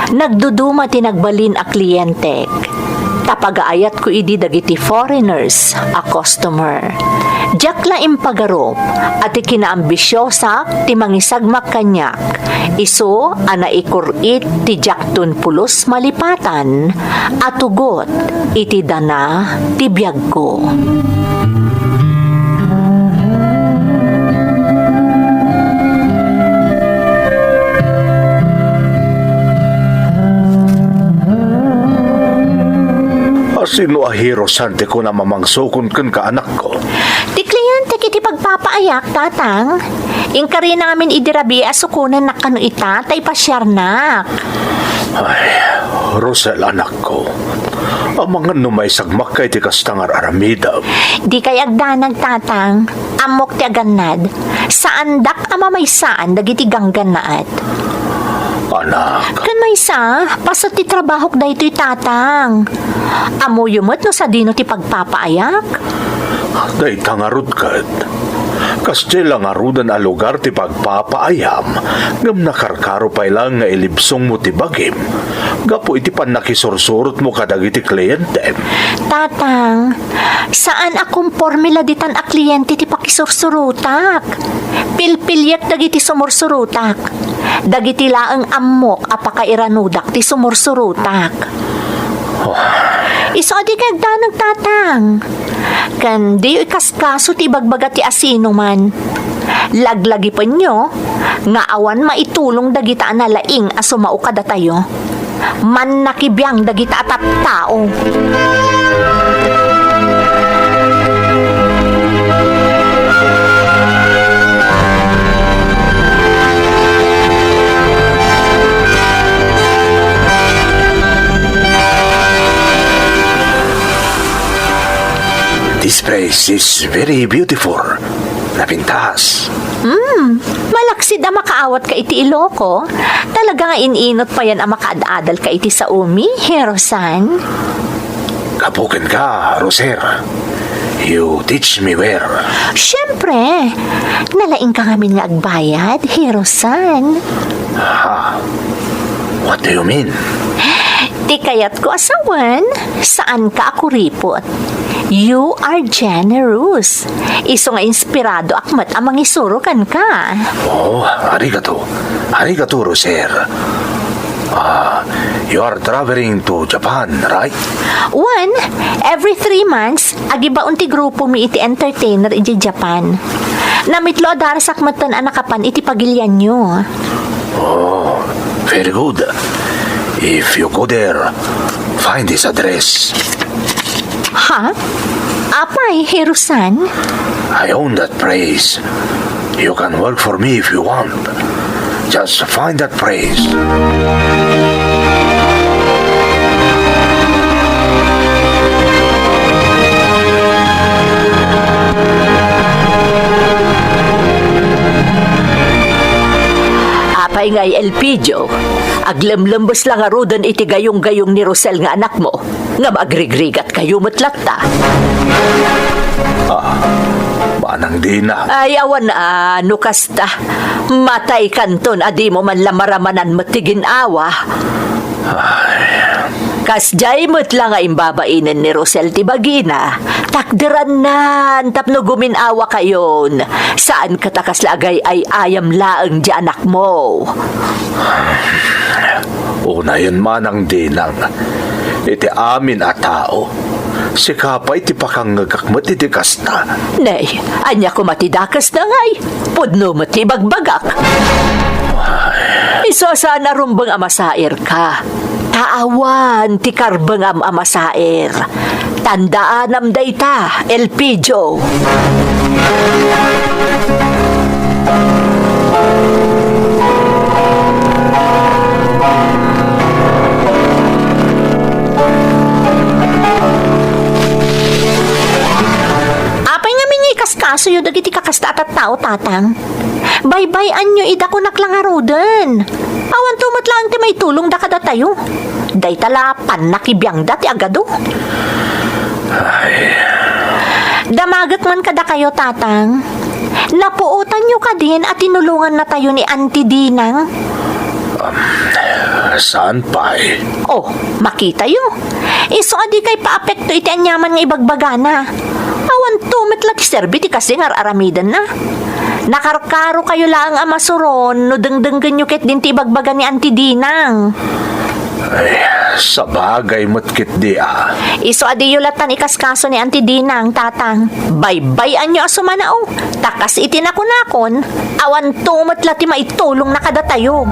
nagduduma ti nagbalin a kliyentek. Tapagaayat ko idi dagiti foreigners a customer. Diyak la impagarop at ikinaambisyosa ti mangisagmak kanyak. Iso anaikurit ti jaktun pulos malipatan at ugot iti dana ti biyag ko. Sino ahiro sante ko na mamangsukon kan ka anak ko? Ti kliyente kiti pagpapaayak, tatang. Ingkari namin idirabi asukunan na kano ita, tay pasyar nak. Ay, Rosel anak ko. Ang mga numay sagmak kay ti kastangar aramida. Di kay agdanag, tatang. Amok ti aganad. Saan dak ama may saan dagiti ganggannaat. Anak, Kan may sa, pasat ti trabahok da ito'y tatang. Amo yumot no sa dino ti pagpapaayak. day tangarod kat. Kasdi lang arudan a lugar ti pagpapaayam, ngam nakarkaro pa lang nga ilibsong mo ti bagim. Gapo iti pan nakisursurot mo kadag iti kliyente. Tatang, saan akong formula ditan a kliyente ti pakisursurutak? Pilpilyak dagiti sumursurutak. Dagiti laeng ammok apakairanudak ti sumursurutak. Iso di kagdanag tatang. Kan di kaskaso ti bagbaga ti asino man. Laglagi pa nyo, nga awan maitulong dagita na laing asumao kada tayo. Man nakibiyang dagita atap tao. This place is very beautiful. Napintas. Malaksid ang makaawat ka iti Iloko. Talaga nga ininot pa yan ang makaadadal ka iti sa umi, Herosan. Kapukin ka, Roser. You teach me where. Siyempre, nalaing ka kami nga agbayad, Herosan. What do you mean? Di kayat ko asawan, saan ka ako ripot? You are generous. Iso nga inspirado akmat amang isurukan ka. Oh, arigato. Arigato, Roser. You are traveling to Japan, right? One, every 3 months, agibaon ti grupo mi iti entertainer iti Japan. Namitlo adaras akmatan anakapan iti pagilyan nyo. Oh, very good. If you go there, find this address. Ha? Apay, Herosan? I own that place. You can work for me if you want. Just find that place. Apay nga'y Elpidio, aglemlembes lang arudan iti gayong-gayong ni Rosel nga anak mo, nga magrigrigat kayo matlatta. Manang di na. Ay, awan na, kasta. Matay kanton, adi mo man lamaramanan matigin awa. Kasjay mo't lang nga imbabainin ni Rosel Tibagina. Takderan na, tapno guminawa kayon. Saan katakas lagay ay ayam laeng di anak mo? Una yun manang dinang. Iti amin a tao. Si kapay ti pakangagakmat iti kasta. Nay, anya ko matidakas na ngay. Pudno mo ti bagbagak. Iso sana rumbang amasair ka. Taawan ti karbang amasair. Tandaan am dayta, Elpidio. Kaso yung dagiti kakasta at tao, tatang. Bye-bye anyo ida ko naklangaroden. Awan tumot lang ti may tulong da kada tayo. Day talapan nakibiyang dati agado. Damagat man kada kayo, tatang. Napuutan nyo ka din at tinulungan na tayo ni Auntie Dinang. Saan pa eh? Oh, makita yun. Iso adi kay paapekto iti anyaman nga ibagbagana. Awan tumit lang ti serbi ti kasi nga aramidan na. Nakarkaro kayo lang ang masuron no dengdenggan nyo ket din ti ibagbaga ni Auntie Dinang. Ay, sa bagay mo't di ah. Iso adi yulatan ikaskaso ni Auntie Dinang, tatang. Bye-bye anyo asumanao. Takas itinakunakon. Awan tumit lang ti maitulong na kada tayo.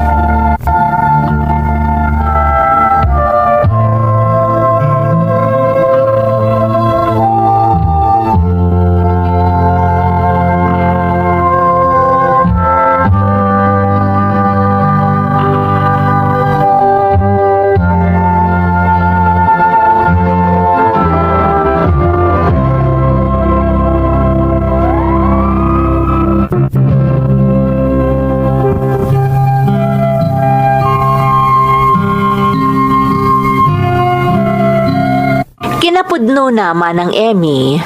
Kinapudno naman ng Emmy,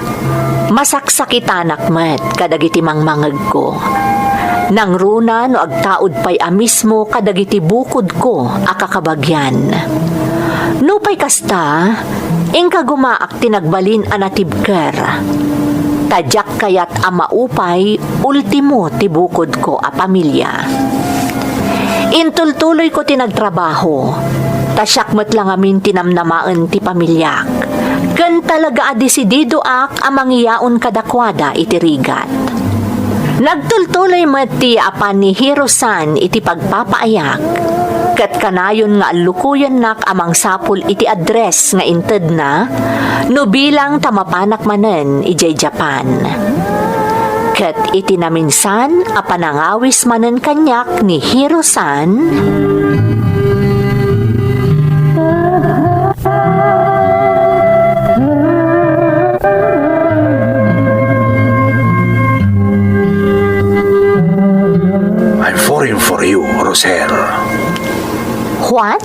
Masaksakitanak met kadagiti mangmangag ko. Nang runa no agtaod pay amismo kadagiti bukod ko akakabagyan. Nupay kasta, ingka gumaak tinagbalin anatibker. Tadyak kayat amaupay, ultimo tibukod ko a pamilya. Intultuloy ko tinagtrabaho, tasyakmat lang amin tinamnamaan ti pamilyak. Kan talaga adesidido ak amangyaon kadakwada itirigat. Nagtultuloy mati apan ni Hirosan iti pagpapaayak. Kat kanayon nga alukuyan nak amang sapul iti address nga inted na no bilang tamapanak manen ijay Japan. Kat iti naminsan apanangawis manen kanyak ni Hirosan. I'm falling for you, Rosel. What?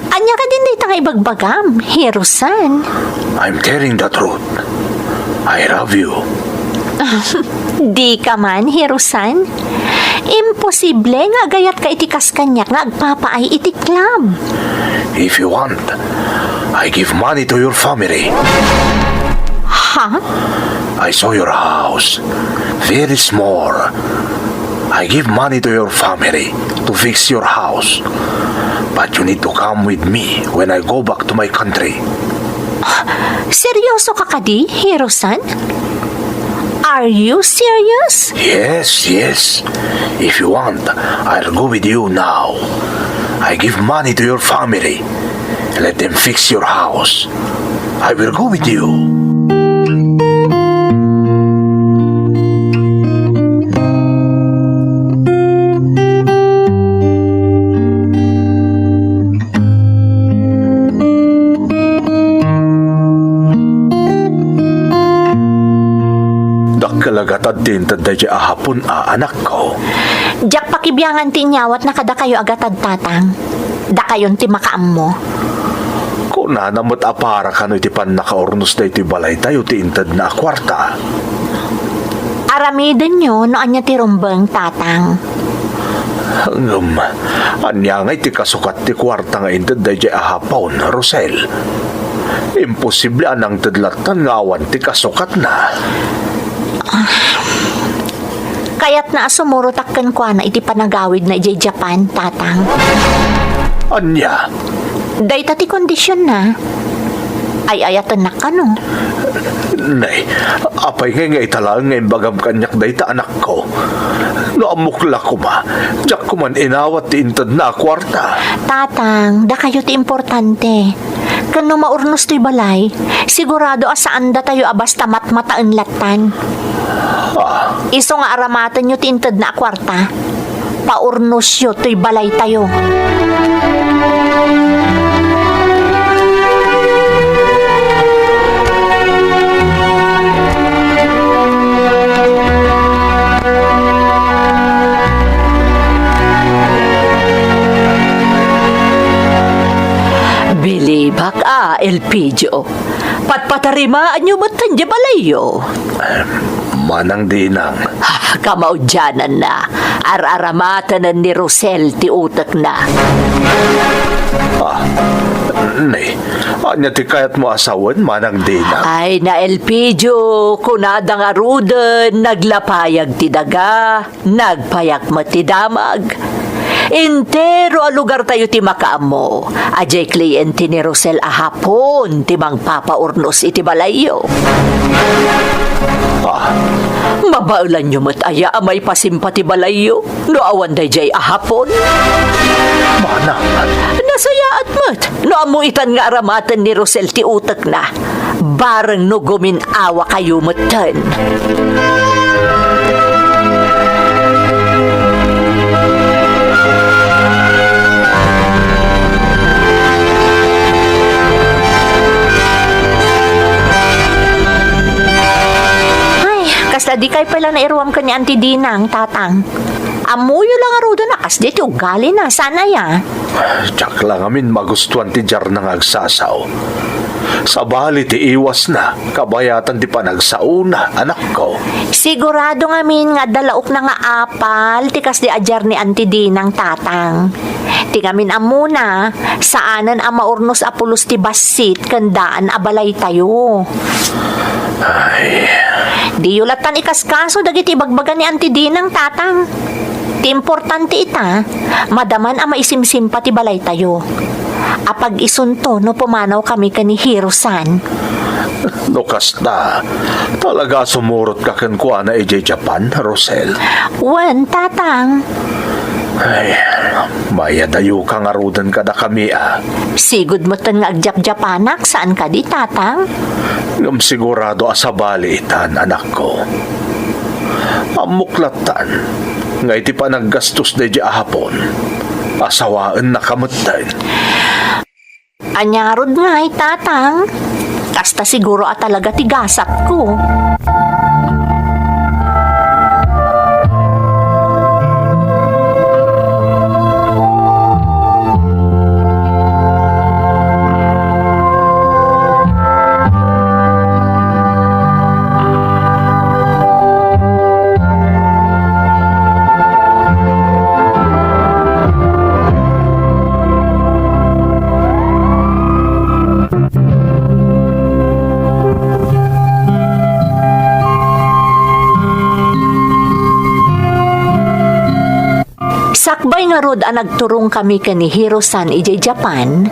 Anya ka din dito nga ibagbagam, Hirosan. I'm telling the truth. I love you. Di ka man, Hirosan. Imposible nga gayat ka itikas kanyak nga agpapaay iti club. If you want, I give money to your family. Ha? I saw your house. Very small. I give money to your family to fix your house. But you need to come with me when I go back to my country. Seryoso ka kadi, Hirosan? Are you serious? Yes, yes. If you want, I'll go with you now. I give money to your family. Let them fix your house. I will go with you. Kalagatan din taday ahapon anak ko. Jak pakibiyangan ti nyawat na kada kayo agatad tatang. Da kayon ti makaam mo. Kung nanamot apara ka no iti pan nakaornos na iti balay tayo ti intad na kwarta. Aramiden nyo no anya ti rumbeng tatang. Anya nga iti kasukat ti kwarta nga intad day ahapon, Rosel. Imposible anang tadlatan nga awan ti kasukat na. Kaya't na sumurutakkan ko na iti panagawid na ijay Japan, tatang. Anya? Day tati kondisyon na. Ay ayatan na ka no. Nay, apay nga italang nga imbagam kanyak day ta anak ko. No amukla ko ma, jak ko man inawat ti intad na kwarta. Tatang, da kayo ti importante. Kano maurnos to'y balay, sigurado asaan da tayo abasta matmataan latan. Iso nga aramatan nyo tintad na kwarta. Paurnos yun to'y balay tayo. Bilibak Elpidio. Patpatarimaan nyo ba't tandya balayo? Manang dinang. Kamaudyanan na. Araramatanan ni Rosel ti utak na. Nay, anya ti kayat mo asawan, manang dinang. Ay na Elpidio, kunada nga ruden, naglapayag ti daga, nagpayak mo ti damag. Entero a lugar tayo ti makaamo. Ajay kliyente ni Rosel ahapon, ti mang papaurnos iti balayo. Mabaulan nyo mat aya amay pasimpati balayo, no awan day jay ahapon. Manang. Nasayaat mat, no amuitan nga aramatan ni Rosel ti utak na. Bareng no guminawa kayo matan. Kasla di kay pala na iruwam ka ni Auntie Dinang, tatang. Amuyo lang arudo na kas dito ugali na, sana ya. Tsak lang amin magustuhan ti jar ng agsasaw. Sa bali ti iwas na, kabayatan ti panagsauna, anak ko. Sigurado nga min nga dalaok na nga apal, tikas di ajar ni Auntie Dinang tatang. Ti ngamin amuna, saanan ang maurnos apulos ti basit, kandaan abalay tayo. Ay, Di yulatan ikaskaso dagiti bagbagan ni Auntie Dinang tatang. Ti importante ita, madaman ang maisimsimpa ti balay tayo. Apag isunto no pumanaw kami kani Hirosan. lukas na. Talaga sumurot ka kan kuha na EJ Japan, Rosel. Wen, tatang. Ay, mayadayo ka nga rudan ka na kami Sigud mo tan nga agjap-japanak, saan ka di tatang? Ngam sigurado asabali itan, anak ko. Amuklatan, nga iti pa naggastos na di ahapon. Asawaan na kamutan. Anyarod nga tatang. Kasta siguro talaga tigasat ko. Sakbay nga rod ang nagturong kami kani Hirosan ijay Japan,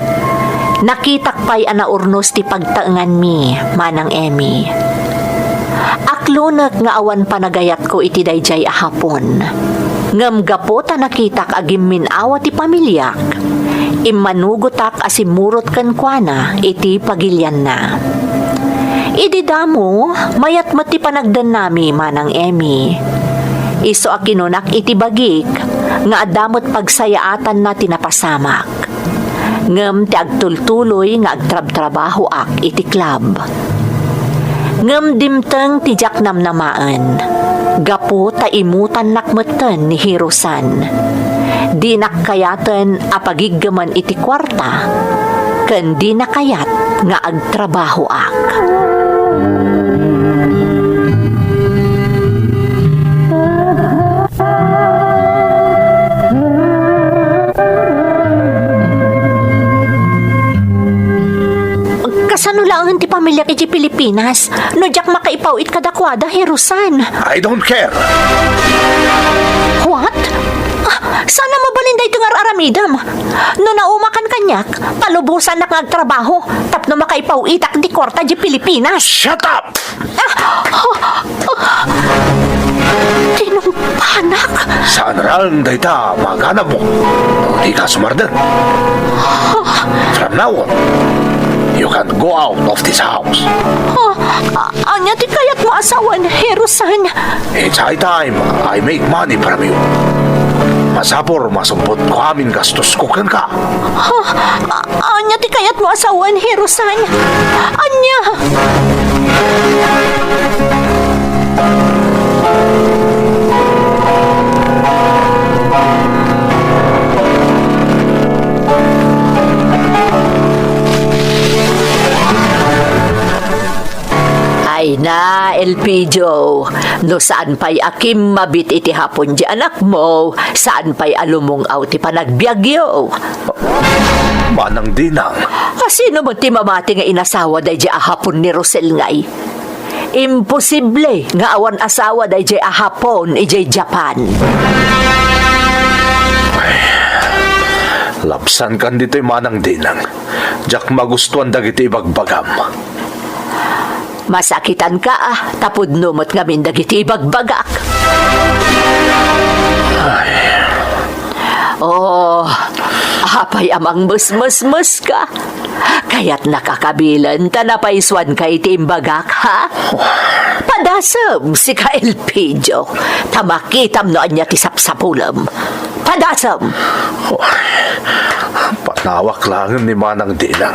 nakitak pa'y anaurnos ti pagtaengan mi, manang Emmy. Aklunak nga awan panagayat ko iti dayjay ahapon. Ngam gapot a nakitak agim minawa ti pamilyak, imanugotak asimurot kan kuana iti pagilyan na. Idi damo, mayat mati panagdan nami, manang Emmy. Iso akinunak iti bagik, nga adamot pagsayaatan na tinapasamak. Ngem ti agtultuloy nga agtrab-trabaho ak iti club. Ngem dimteng ti jak namnamaan. Gapu ta imutan nakmeten ni Hirosan. Di nakkayaten apagiggaman iti kwarta. Ken di nakayat nga agtrabaho ak. Kasano lang ti pamilya iti Pilipinas? No jak makaipawit kadakwada, Hirosan. I don't care. What? Sana mabalinda ito nga aramidam. No naumakan kanyak, palubusan na ngagtrabaho, tapno makaipawitak di korta di Pilipinas. Shut up! Tinumpanak. Saan ran dayta magana mo? Di ka sumardan. From now on, you can't go out of this house. Anya ti kayat mo asawan, Hirosan. It's high time I make money from you. Masapor, masumpot ko amin gastos ko kan ka. Anya ti kayat mo asawan, Hirosan. Anya. Ay na, Elpidio, no saan pa'y akim mabit iti hapon di anak mo, saan pa'y alumong ti panagbiagyo. Manang Dinang. Sino mo ti mamati nga inasawa day di ahapon ni Rosel ngay? Imposible nga awan asawa day di ahapon ijay Japan. Lapsan kan dito'y Manang Dinang. Jak magustuhan dagiti ibagbagam. Masakitan ka tapod numot ngamin dagiti ibagbagak. Oh, apay amang mus ka. Kaya't nakakabilan tanapaiswan kay timbagak, ha? Padasam si ka Elpidio. Tamakitam noan niya ti sapsapulam. Padasam. Panawak lang ni Manang Dinang.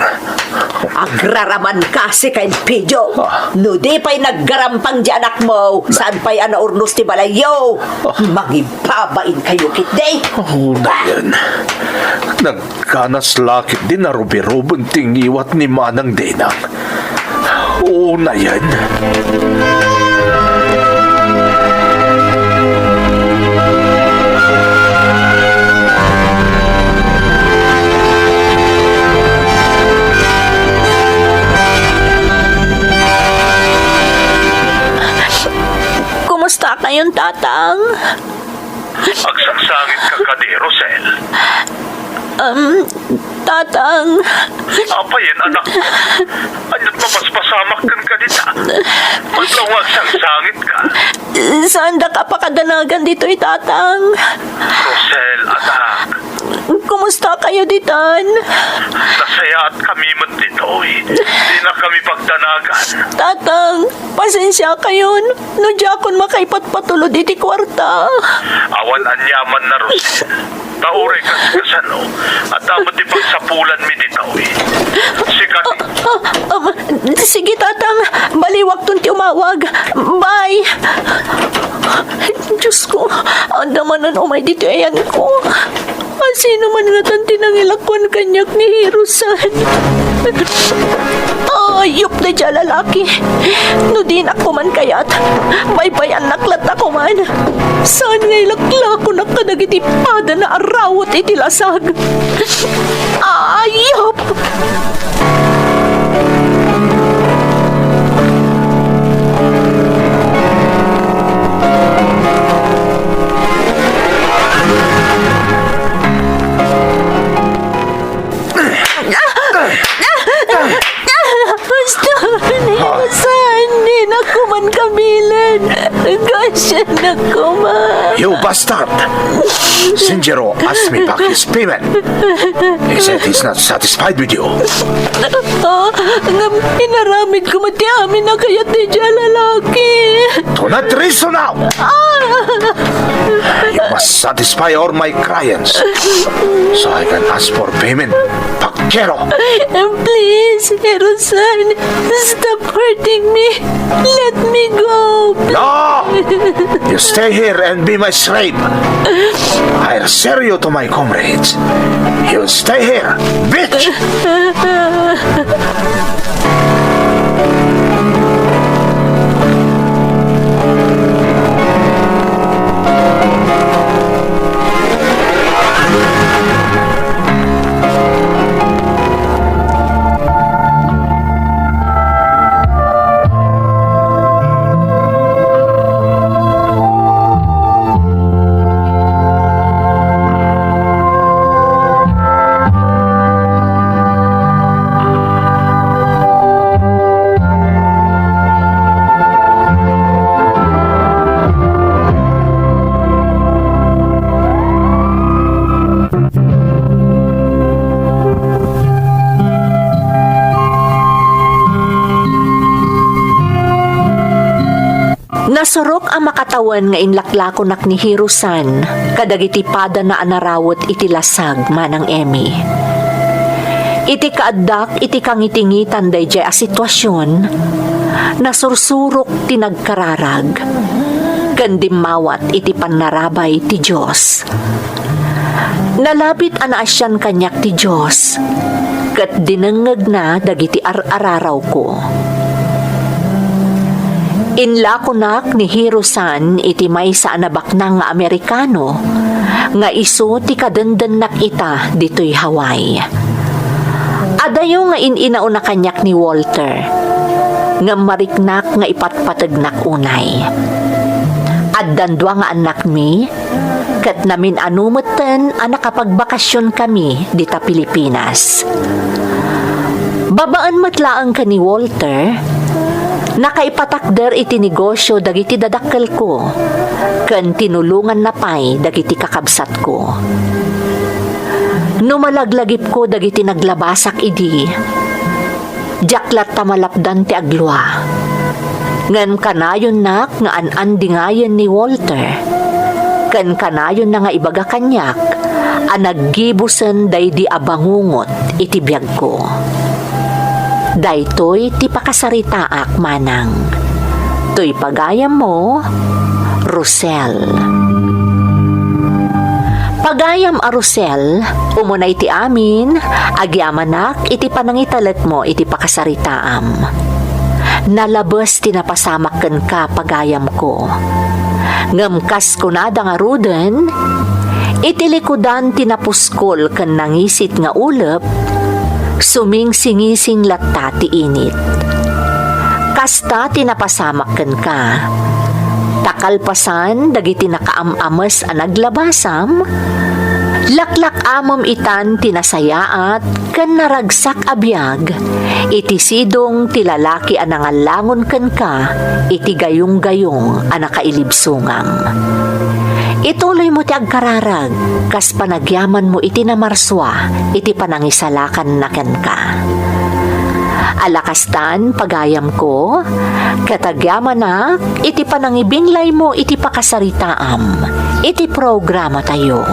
Agraraman ka si ka Elpidio. No di pa'y naggarampang di anak mo. Saan pa'y anaurnos ti balayo? Magibabain kayo kitday. Na yan. Nagkanas lakit din na rubirubon tingiwat ni Manang Denang. Oo na yan. Kumusta kayong tatang? Agsaksangit ka ka di, Rosel. Tatang, Apa yan, anak ko? Anyat mapaspasamak kan ka dita. Maglawag sangsangit ka. saan da ka pakadanagan dito'y tatang? Rosel, anak. Kumusta kayo ditan? Nasaya at kami man dito'y. Di na kami pagdanagan. Tatang, pasensya kayon. No jakon makaipatpatulod iti kwarta. Awan anyaman na, Rosel. Taure ka kasano. At dapat ipagsapulan mi dito'y. Sikat. Sige tatang, baliwag tun ti umawag. Bye! Diyos ko, ang damanan umay dito ayan ko. Sino man nga tanti nang ilakwan kanyak ni Hirusan? Ayop na dyan lalaki. No din ako man kayat. Baybayan naklat ako man. Saan nga ilaklako na kadagitipada na arawot itilasag? Ayop! Hindi na kuman kamilan. Gasya na kuman. You bastard! Sinjiro asked me back his payment. He said he's not satisfied with you. Inaramid ko mati amin na kayat ni dyan lalaki. Do not reason now! You must satisfy all my clients so I can ask for payment. Pagkero! Please, Hirusan, stop hurting me. Let me go. No! You stay here and be my slave. I'll sell you to my comrades. You stay here, bitch! Nasurok ang makatawan nga inlaklakonak ni Hirusan, kadagitipada na anarawot iti lasag manang Emmy. Iti kaaddak iti kangitingitan dayjay a sitwasyon, nasursurok tinagkararag, kandimawat iti panarabay ti Diyos. Nalapit anaasyan kanyak ti Diyos, kat dinengeg na dagiti araraw ko. Inlakonak ni Hirusan iti may sa anabaknang nga Amerikano nga iso ti kadendenak ita dito'y Hawaii. Adayo nga ininaw na kanyak ni Walter nga mariknak nga ipatpatagnak unay. Addandwa nga anak mi kat namin anumeten a nakapagbakasyon kami dita Pilipinas. Babaan matlaang ka ni Walter, nakaipatakder iti negosyo dagiti dadakkel ko, ken tinulungan na pay dagiti kakabsat ko. Numalaglagip ko dagiti naglabasak idi, jaklat tamalapdan ti agluwa. Ngan kanayon nak nga anandingayen ni Walter, ken kanayon na nga ibaga kanyak, anaggibusen daydi abangungot iti biyag ko. Daytoy ti pakasaritaak manang. Toy pagayam mo, Rosel. Pagayam Arusel, umunay ti amin, agyamanak iti panangitalat mo iti pakasaritaam. Nalabas tinapasamak ken ka pagayam ko. Ngamkas ko na nga ruden, iti likudan tinapuskol ken nangisit nga ulep, suming-singising latta ti init. Kasta tinapasamak ken ka. Takalpasan dagiti nakaamamas a naglabasam, laklak amam itan tinasayaat ken naragsak a biag, iti sidong ti lalaki a nangalangon ken ka, iti gayong-gayong a nakailibsungang. Ituloy mo ti agkararag, kas panagyaman mo iti namarswa, iti panangisalakan na ken ka. Alakastan pagayam ko, katagyaman na iti panangibinglay mo iti pakasaritaam, iti programa tayo.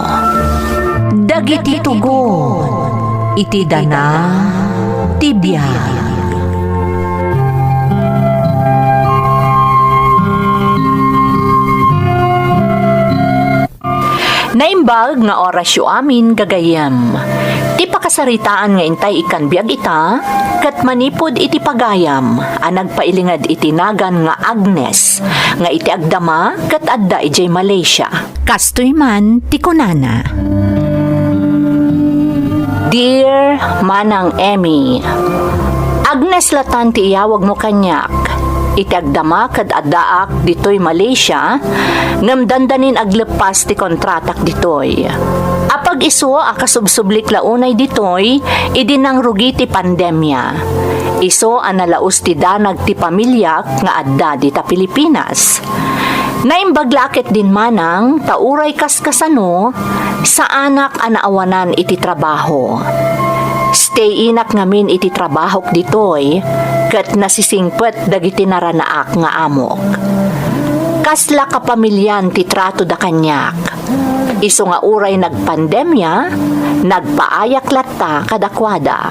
Dagiti tugon, iti dana, tibiyag. Naimbag nga orasyo amin gagayam. Ti pakasaritaan nga intay ikan biag ita, kat manipod iti pagayam, a nagpailingad iti nagan nga Agnes, nga iti agdama kat adda ijay Malaysia. Kastoy man ti kunana. Dear Manang Emmy, Agnes latan ti iyawag mo kanyak, iti agdama kad addaak ditoy Malaysia, ngem dandanin aglepas ti kontratak ditoy. Apag iso akasubsublik launay ditoy, idinang rugi ti pandemya. Iso analaos ti danag ti pamilyak nga adda di ta Pilipinas. Naimbaglakit din manang tauray kaskasano sa anak anaawanan iti trabaho. Stay inak ngamin iti trabahok ditoy, kat nasisingpet dagiti naranaak nga amok. Kasla kapamilyan ti trato da kanyak. Iso nga uray nagpandemya, nagpaayak latta kadakwada.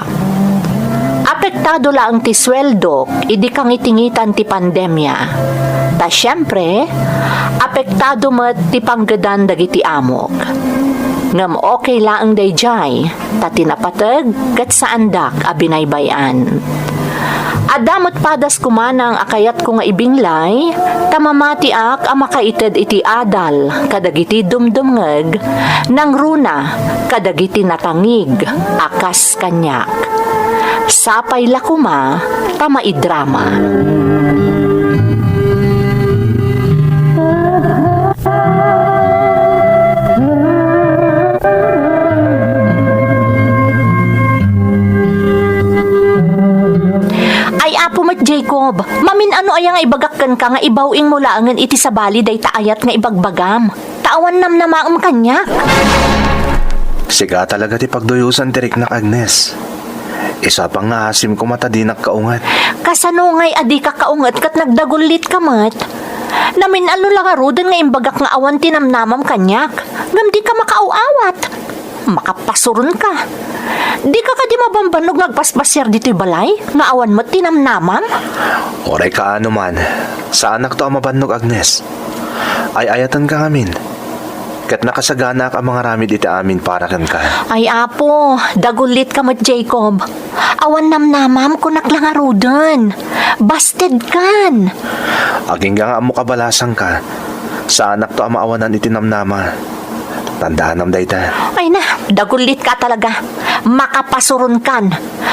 Apektado lang ti sweldo, idi kang itingitan ti pandemya. Ta syempre, apektado met ti panggadan dagiti amok. Ngam okay laang dayjay, ta tinapatag kat sa andak a binaybayan. Adamot padas kumanang akayat ko nga ibinglay, tamamati ak a makaited iti adal, kadagiti dumdumngeg, nang runa, kadagiti natangig, akas kanyak. Sapay lakuma, tamaidrama. Jacob, mamin ano ayang ibagakkan ka nga ibawing mo laangan iti sabali day taayat nga ibagbagam. Tawan namnamaam kanya. Siga talaga ti pagduyusan tirik na Agnes. Isa pang nga asim ko mata di nagkaungat. Kasano nga'y adi ka kaungat kat nagdagulit ka mat? Namin ano lang arudan nga imbagak nga awan tinamnamam kanyak. Ngam di ka makauawat. Makapasurun ka. Di ka di mabambanog nagpaspasyer dito'y balay? Nga awan mo tinamnamam? Oray ka ano man. Sa anak to ang mabannog Agnes. Ay ayatan ka ngamin. Kat nakasagana ka mga ramid iti amin para kan ka. Ay apo, dagulit ka mat Jacob. Awan namnamam ko naklangarudan. Basted kan. Aging nga mo kabalasang ka. Sa anak to ang maawanan iti namnama. Tandaan nam dayta. Ay na, dagulit ka talaga. Makapasurun kan.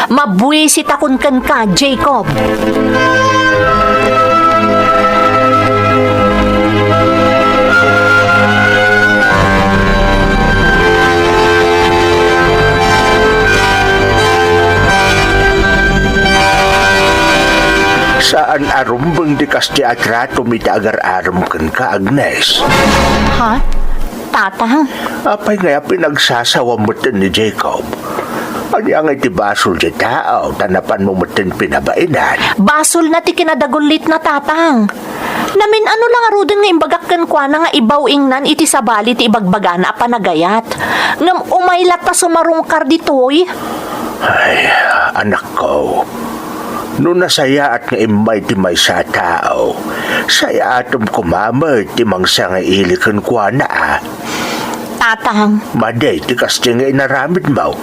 Mabuisit akon kan ka, Jacob. Saan arumbang di kas di atrato mita agar-aram kan ka, Agnes? Ha? Tatang? Apay nga pinagsasawa mo ni Jacob. Ano ang itibasol di tao, tanapan mo mo pinabainan? Basol na ti kinadagulit na tatang. Namin ano lang arudan nga imbagakkan kwa na nga ibawing nan iti sabali ti ibagbagana panagayat. Ngam umaylat pa sumarungkar ditoy. Ay, anak ko. Noon nasaya at nga imay ti may sa tao, saya atom kumamay ti mangsa nga ilikan kwa na ah. tatang. Maday, tikas dyan nga inaramid mo.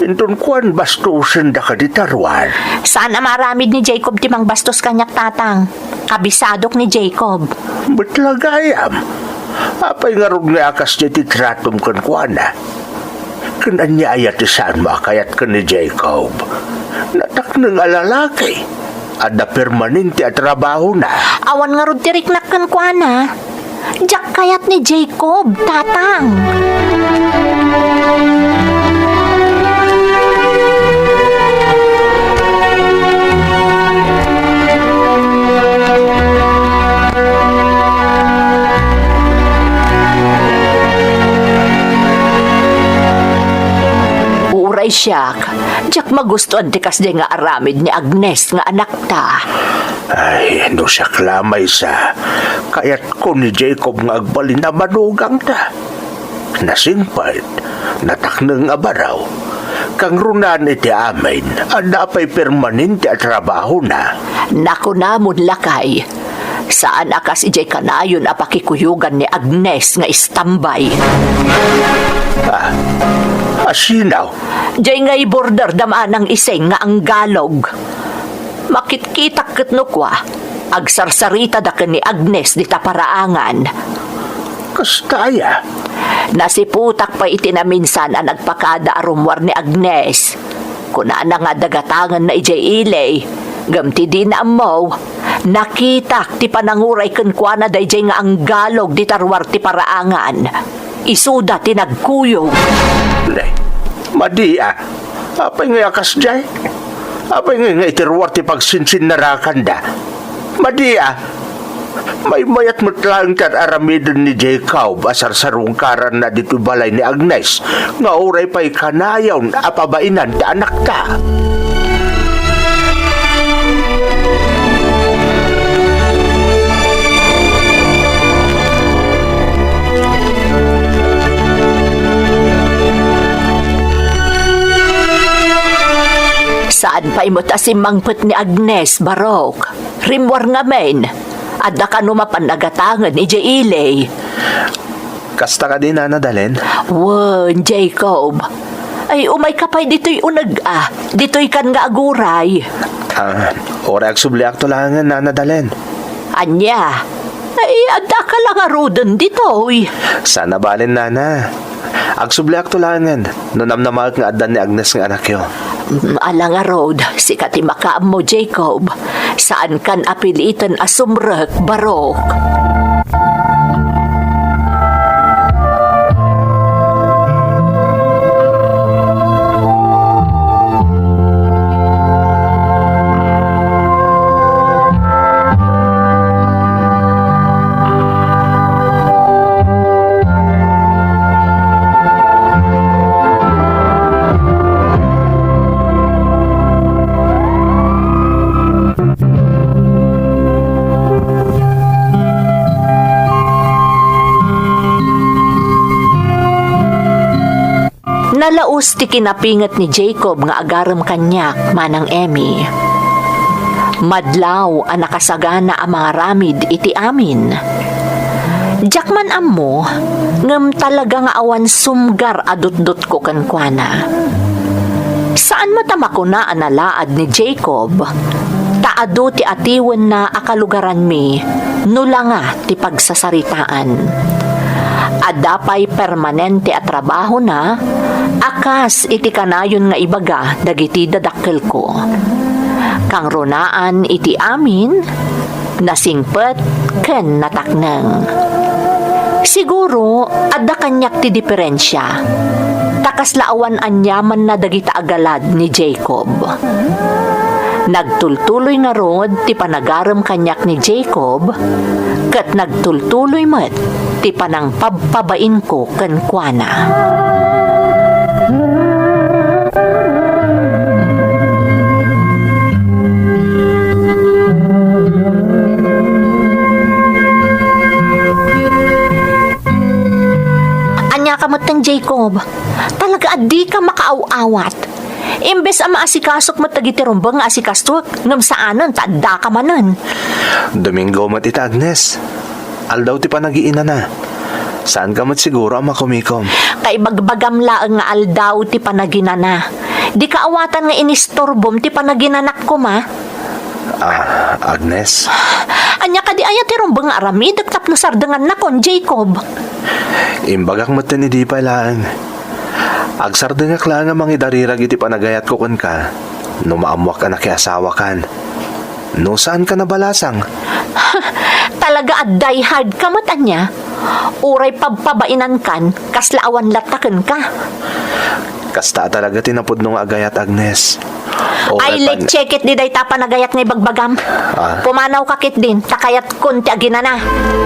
Intun kuan bastusin da ka di tarwan. Sana maramid ni Jacob timang bastos kanyak tatang. Kabisadok ni Jacob. Batlagayam. Apay nga rog nga akas niya titratom kan kuana. Kanan niya ayat isaan makayat ka ni Jacob. Natak ng alalaki. Ada permanente at trabaho na. Awan nga rod tiriknak kan kuana. Jak kayat ni Jacob, tatang. Uray siyak, jak magustuhan ti kas nga aramid ni Agnes nga anak ta. Ay, no siya klamay sa. Kayat ko ni Jacob nga agbalin na manugang ta. Nasingpait, natak ng abaraw. Kang runan iti amin, anda pa'y permanente at trabaho na. Naku namon lakay. Saan akas ijay kanayon apakikuyugan ni Agnes nga istambay. Asinaw, Jay nga border damanang iseng nga ang galog. Makitkitak ketno kwa. Agsarsarita da ni Agnes di taparaangan. kastaya. Nasiputak pa itinaminsan ang nagpakada arumwar ni Agnes. Kuna na nga dagatangan na ijay ilay. Gamti din na mo. Nakitak ti pananguray kenkwana da ijay nga ang galog di tarwar ti paraangan. Isuda ti nagkuyog. Nay, madia. Apay nga akas jay? Apay nga itirwar ti pagsinsin na rakanda. Madia. May mayat matlang kat aramidon ni Jacob asar sarungkaran na dito balay ni Agnes. Nga oray pa'y kanayaw na apabainan ti anak ta. Saan pa imot asimangpet ni Agnes, Barok? Rimwar nga men. Adda ka numapan nagatangan ni Jailay. Kasta ka din na nadalin? Wan, Jacob. Ay, umay kapay dito'y unag Dito'y kan nga aguray. Ora agsubliak to lang na nadalin. Anya? Ay, adda ka lang arudan dito'y. Sana balin nana. Agsubliak to lang nunamnamak nga adan ni Agnes nga anak yo. Alang arod, si katimakaam mo, Jacob. Saan kan apilitan asumrek, Barok? Nalaos ti kinapingat ni Jacob nga agaram kanyak manang Emmy. Madlaw ang nakasagana ang mga ramid iti amin. Jakman ammo, ngem talaga nga awan sumgar adot-dot ko kankwana. Saan matamako na ang nalaad ni Jacob? Taado ti atiwen na akalugaran mi, nula nga ti pagsasaritaan. Adapay permanente at trabaho na, akas iti kanayon nga ibaga dagiti dadakkel ko. Kang runaan iti amin, nasingpet ken natakneng. Siguro, adda kanyak ti diferensya. Takas laawan anyaman na dagita agalad ni Jacob. Nagtultuloy nga rod ti panagaram kanyak ni Jacob, ket nagtultuloy met ti panang pabpabain ko kenkwana. Anya ka matang Jacob, talaga adi ka makaaw-awat. Imbes ang maasikasok mo tagitirumbang nga asikastok, ngam saanan, tadda ka manan. Domingo matita Agnes. Aldaw ti panagiina na. Saan ka mat siguro ang makumikom? Kay bagbagam laeng nga aldaw ti panaginana. Di kaawatan nga inistorbom ti panaginanak ko ma. Agnes? Anya ka di ayat ti rumbang arami dagtap no sardangan na kon, Jacob. Imbagak mo ni di pa lang. Agsardengak lang nga mangidarirag iti panagayat ko kun ka. No maamwak ka na kay asawa kan. No saan ka nabalasang? Talaga at die hard ka matan niya. Uray pagpabainan kan, kaslaawan lataken ka. Kasta talaga tinapod nung agayat, Agnes. Ay, let's check it di day tapa nagayat ngay bagbagam. Pumanaw kakit din, takayat kunti aginana.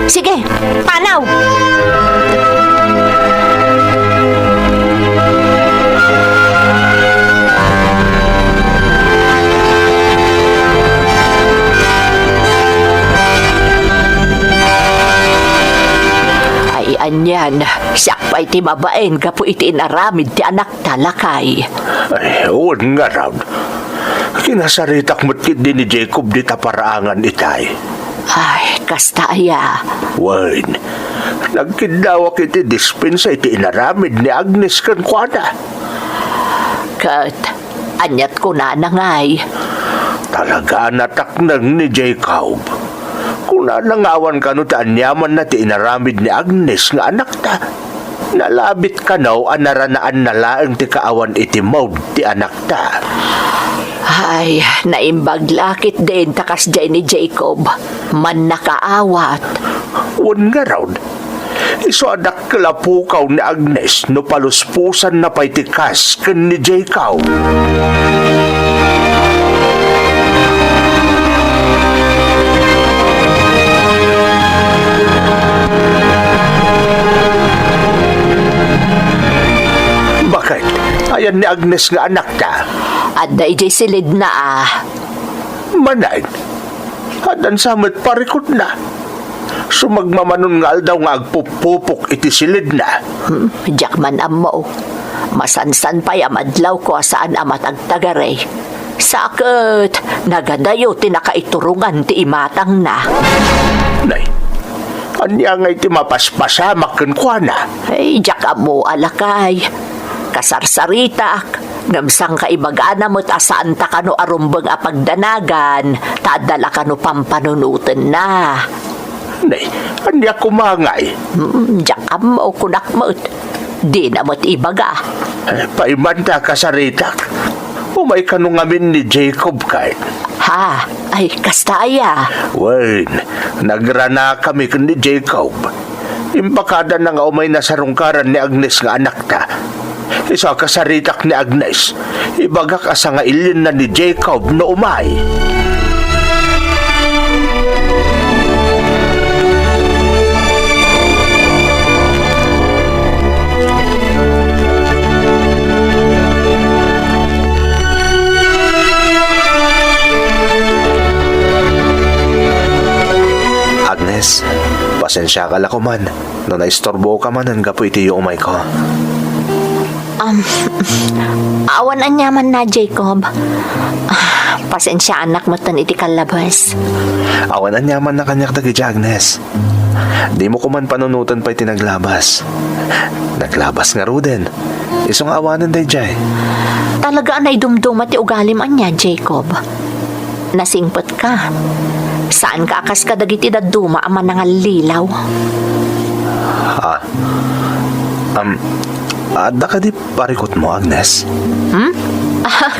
Sige, panaw! Ay, anyan, sakpay ti babaen kapo iti inaramid ti anak talakay. Ay, huwag nga raw. Kinasaritak mo't kit din ni Jacob di taparaangan itay. Ay, kastaya. Wain, nagkindawak iti dispensa iti inaramid ni Agnes kan kwada. Kat, anyat ko na nangay. Talaga nataknang ni Jacob. Kung nanangawan ka no ta anyaman na ti inaramid ni Agnes nga anak ta. Nalabit ka naw anaranaan na laeng ti kaawan iti maud ti anak ta. Ay, naimbag lakit din takas dyan ni Jacob. Man nakaawat. Wan nga raw. Iso adak kalapukaw ni Agnes no paluspusan na pa'y tikas ken ni Jacob. Bakit? Ayan ni Agnes nga anak ta. At dahi silid na Manay, hadan samit parikot na. Sumagmamanon nga aldaw nga agpupupok iti silid na. Jakman amo. Masansan pa'y amadlaw ko saan amat agtagare. Sakit, nagadayo tinakaiturungan ti imatang na. Nay, anya nga iti mapaspasamak ken kuana. Ay, jak amo alakay. Kasarsaritak. Namsang kaibagana mo't asaan ta kano arumbang apagdanagan, tadala kano pampanunutan na. Nay, anya kumangay. Diyak mo kunak mo't. Di na mo't ibaga. Paimanta kasaritak. Umay kanong amin ni Jacob kahit. Ha? Ay, kastaya. Wain, nagrana kami ken ni Jacob. Impakada na nga umay nasarungkaran ni Agnes nga anak ta. Isa kasaritak ni Agnes, ibagak asa nga ilin na ni Jacob no umay. Agnes, pasensya ka la ko man. No naistorbo ka man, ang gapo iti yung umay ko. Awan anyaman na, Jacob. Pasensya anak mo tan iti kalabas. Awan anyaman na kanyak dagi Agnes. Di mo kuman panunutan pa'y tinaglabas. Naglabas nga ruden. Isong awanan day jay. Talaga anay dumduma ti ugalim anya, Jacob. Nasingpot ka. Saan ka akas ka dagiti daduma ama nangalilaw? Ada ka di parikot mo, Agnes?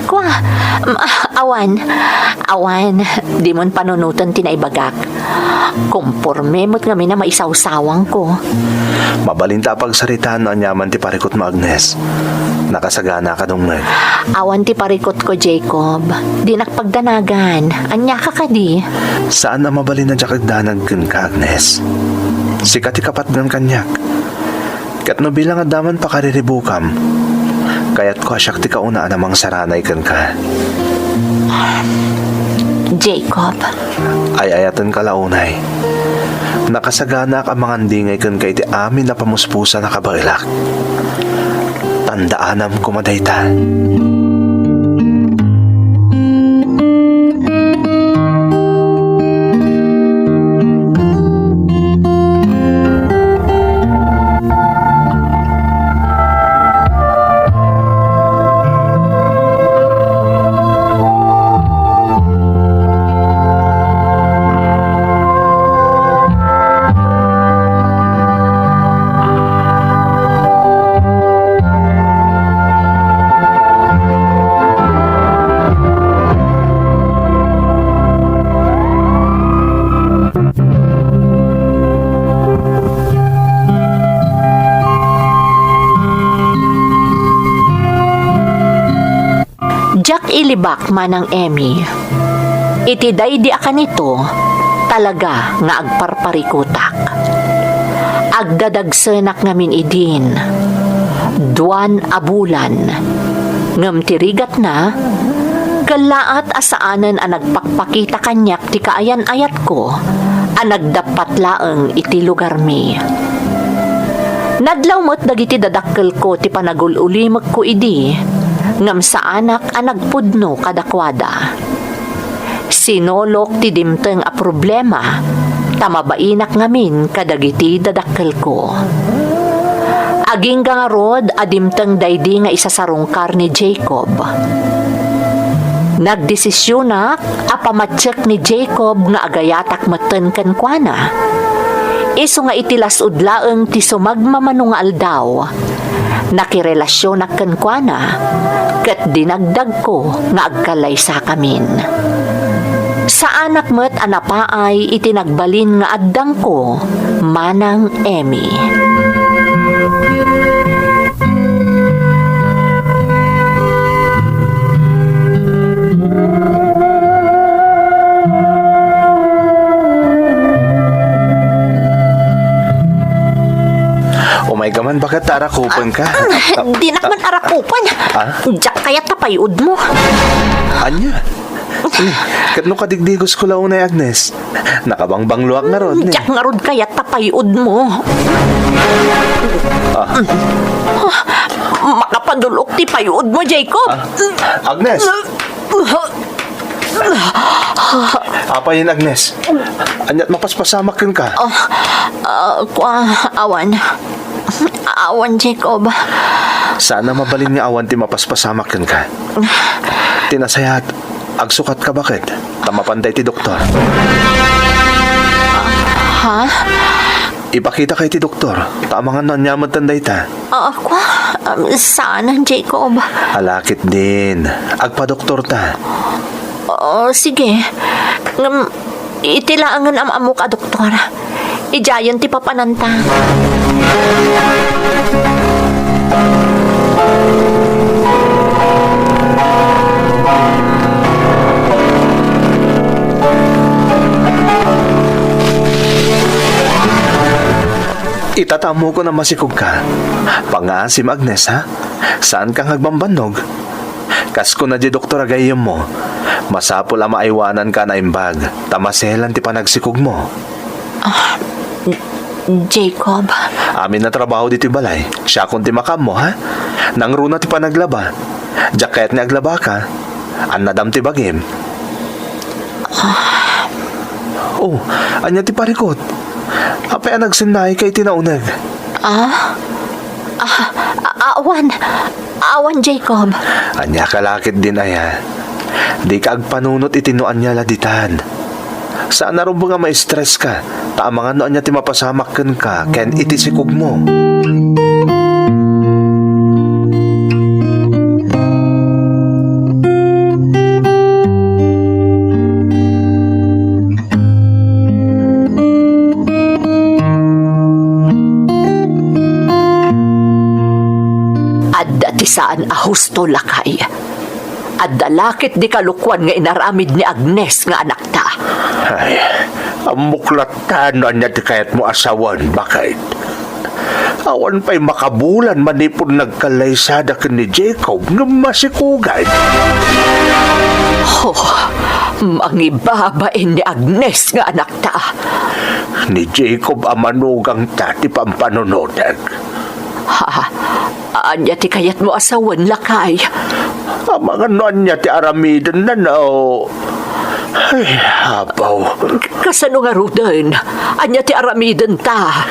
Kwa, awan, di mon panunutan tinaibagak. Kumporme mo't kami na maisawsawang ko. Mabalinta pagsaritaan no anyaman ti parikot mo, Agnes. Nakasagana ka dong mag. Awan ti parikot ko, Jacob. Di nakpagdanagan. Anya ka di. Saan na mabalin na jakagdanag ka, Agnes? Sikat ti kapat ng kanyak. Kat no bilang adaman pa kariribukam. Kaya't ko asyak ti kaunaan namang saranay kan ka. Jacob. Ay ayatan ka launay. Nakasagana ka mga dingay kan ka iti amin na pamuspusa na kabailak. Tandaanam kumadayta. ilibak manang Emmy. Iti daydi akan nito, talaga nga agparparikutak. Agdadagsenak ngamin idin, 2 abulan, ngem tirigat na, galaat asaanan ang nagpakpakita kanyak ti kaayan-ayat ko, ang nagdapat laeng iti lugar mi. Nadlaw mo't dagiti dadakkel ko ti panagululimag ko idi, ngam sa anak ang nagpudno kadakwada. Sinolok ti dimteng a problema, tamabainak ngamin kadagiti dadakkel ko. Aging gangarod adimteng daydi nga isasarungkar ni Jacob. Nagdesisyonak apamatsek ni Jacob nga agayatak meten kenkwana. Isu nga itilasud laeng ti sumagmamano nga aldaw. Nakirelasyonak kenkwana ket dinagdag ko nga agkalay sa kamin. Sa anak met anapaay itinagbalin nga addang ko, manang Emmy. Oh my gaman, bakit tarakupan ka? Di naman arakupan. Diyak kaya tapayod mo. Anya? Katno kadigdigos ko launay, Agnes. Nakabangbangluak na ron. Diyak nga rod kaya tapayod mo. Makapadulok ti payod mo, Jacob. Agnes! Apa yun, Agnes? Anyat mapaspasamakin ka. Awan. Awan, Jacob. Sana mabalin nga awan ti mapaspasamakin ka. Tinasayat, agsukat ka bakit? Tamapanday ti doktor. Ha? Ipakita kay ti doktor. Tamangan na nyaman tanday ta. Saan, Jacob? Alakit din. Agpa-doktor ta. Sige. Itilaangan ang amo ka, doktor. Ijayan ti papananta. Itatamo ko na masikog ka. Pangasim, Agnes, ha? Saan kang hagbambanog? Kasko na di doktor agayem mo. Masapol ang maaiwanan ka na imbag. Tamaselan ti panagsikog mo. Jacob. Amin na trabaho dito balay. Siya kung ti makam mo, ha? Nang runa ti panaglaba. Jacket ni aglaba ka. An nadam ti bagim. Oh, anya ti parikot. Apay ang nagsinay kay tinaunag. Awan, Jacob. Anya kalakit din aya. Di ka agpanunot itinuan niya laditan. Saan na rin nga ma-stress ka? Taamangan no anya ti mapasamakan ka. Ken itisikog mo. Saan ahusto lakay. At dalakit di kalukwan nga inaramid ni Agnes nga anak ta. Ay, ang muklatan na niya di kayat mo asawan. Bakit? Awan pa'y makabulan manipon nagkalaysada ka ni Jacob nga masikugan. Mangibabain ni Agnes nga anak ta. Ni Jacob ang manugang tati pampanunodag. Anya ti kayat mo asawan lakay. Ang mga noon niya ti aramidan na no. Ay, habaw. Kasano nga rudan? Anya ti aramidan ta.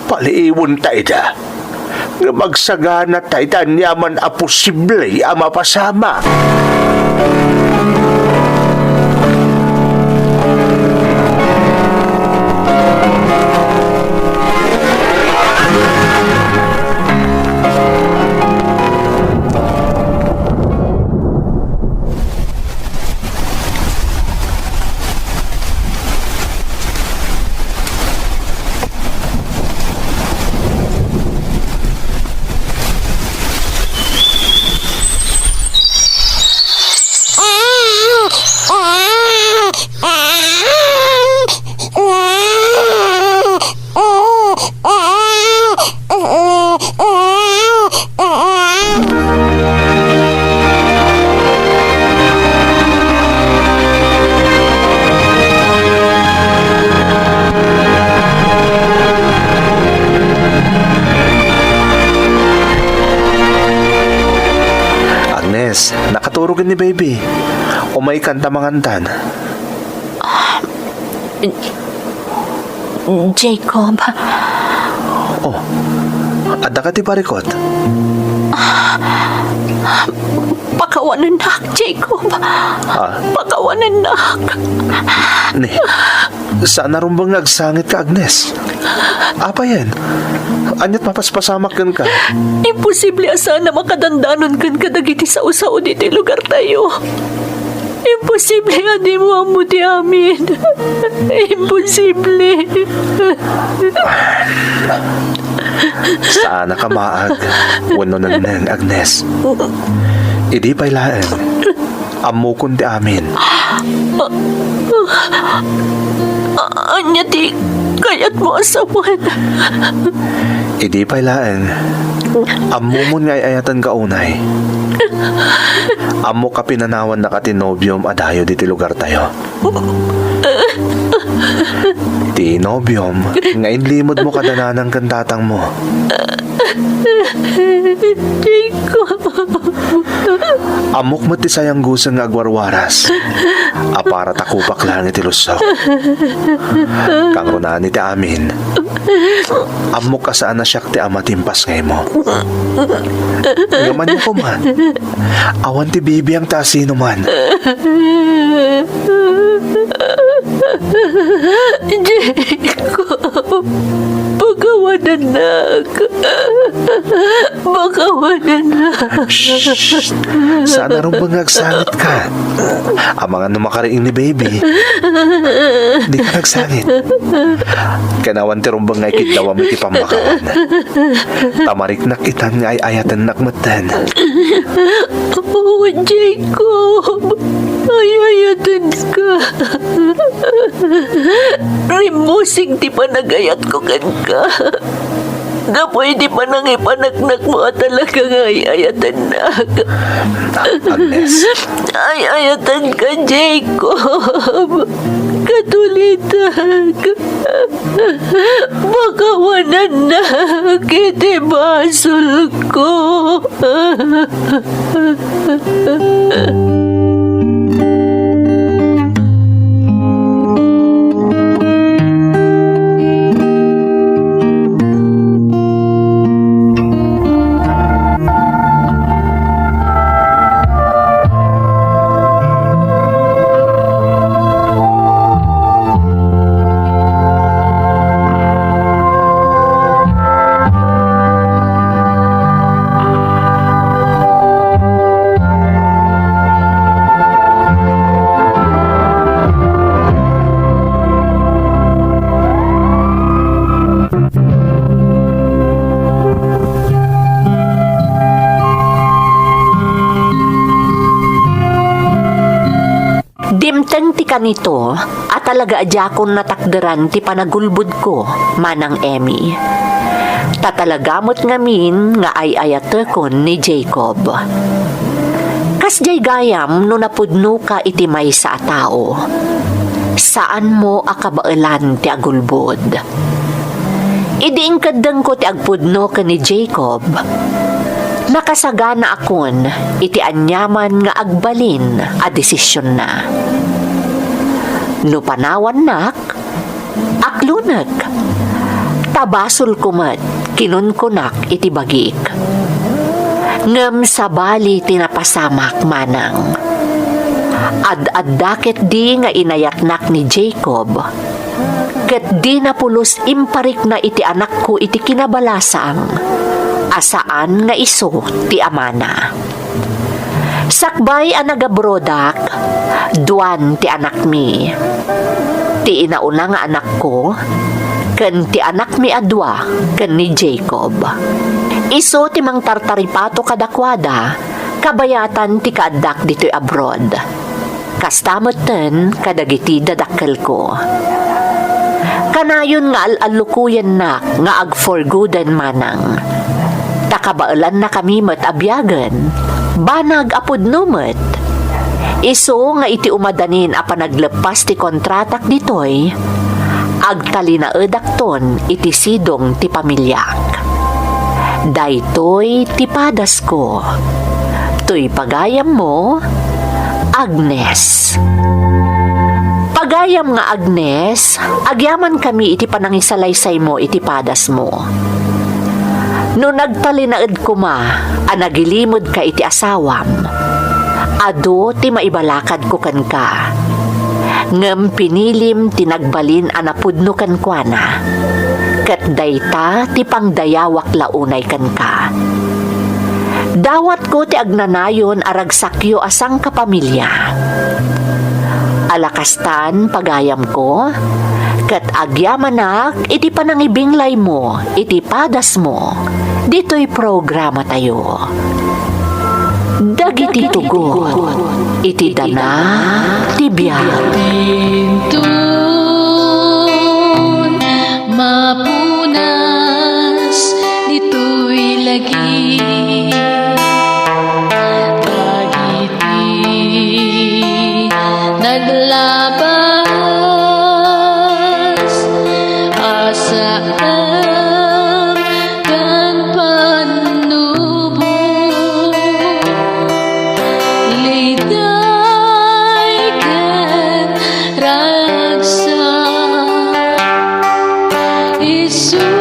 Paliiwan tayo da. Nga magsagana tayo da niyaman a posible ang mapasama. Agnes, nakaturugin ni baby. Umay kanta mangantan. Jacob, Oh, ada ka ti parikot. pakawanan nak, Jacob. Pakawanan nak. Ni, saan narumbang agsangit ka, Agnes? Apa yan? Anyat mapaspasamak kan ka? Imposible asa na makadandanon kan kadagiti sa usaw dito lugar tayo. Imposible nga di mo ang muti amin. Imposible. Sana ka maag. Wano nang Agnes. Idi pailaan. Amukon ti amin. Anya di kayat mo asawan. Idi pailaan. Amumon nga'y ayatan ka unay. Amo ka pinanawan na katinobyom adayo diti lugar tayo. Tinobyom, ngayon limod mo kadananang kantatang mo. Amok mo ti sayang gusang nga agwarwaras. Apara takupak lang iti lusok. Kang runaan iti amin. Amok ka saan na siyak ti amatimpas ngay mo. Ngaman niyo ko man. Awan ti bibi ang tasino man. Jacob, pagawanan nak. Pagawanan nak. Shhh! Sana rin bang nagsangit ka? Ang mga numakariing ni baby. Di ka nagsangit. Kanawan ti rumbang ngay kitawam iti pambakawan. Tamarik nak itan nga ay ayatan nakmatan. Oh, Jacob. Ayayatan ka. Rimusing ti panagayat ko kan ka. Gapoy di pa nang ipanagnak mo at talaga nga ayayatan na. Agnes. Ayayatan ka, Jacob. Katulitan ka. Bakawanan na kiti basol ko. Dimteng ti kanito at talaga adjakon natakderan ti panagulbud ko, manang Emmy. Tatalagamot ngamin nga ay ayatekon ni Jacob. Kasjay gayam no napudno ka iti may sa tao. Saan mo akabailan ti agulbod? Idiingkadeng ko ti agpudno ka ni Jacob. Nakasagana akon iti anyaman nga agbalin a desisyon na. No panawan nak, aklunag. Tabasol kumat, kinunkunak iti bagik. Ngem sabali tinapasamak manang. Ad-addakit di nga inayatnak ni Jacob. Ket di napulos imparik na iti anak ko iti kinabalasang. Asaan nga iso ti amana. Sakbay ang nagabrodak, duan ti anak mi. Ti inauna nga anak ko, ken ti anak mi adwa, ken ni Jacob. Iso ti mang tartaripato kadakwada, kabayatan ti kaadak dito'y abroad. Kastamoten kadagiti dadakkel ko. Kanayon nga al-alukuyan na nga ag-forgooden manang. Takabailan na kami met abyagan, banag apod numet. Iso nga iti umadanin a panaglepas ti kontratak ditoy, agtalinaedakton iti sidong ti pamilyak. Daytoy ti padas ko, To'y pagayam mo, Agnes. Pagayam nga Agnes, agyaman kami iti panangisalaysay mo iti padas mo. No nagtalinaed ko anagilimod ka iti asawam. Ado ti maibalakad ko kan ka. Ngem pinilim tinagbalin anapudno kan kuana. Kat dayta ti pangdayawak launay kan ka. Dawat ko ti agnanayon aragsakyo asang kapamilya. Alakastan pagayam ko, kat agyamanak iti panangibinglay mo, iti padas mo. Dito'y programa tayo. Dagiti tugot, iti dana, tibiyag. Tintun, mapunas, dito'y lagi. Naglabas asaan kan panubo liday kan ragsa isu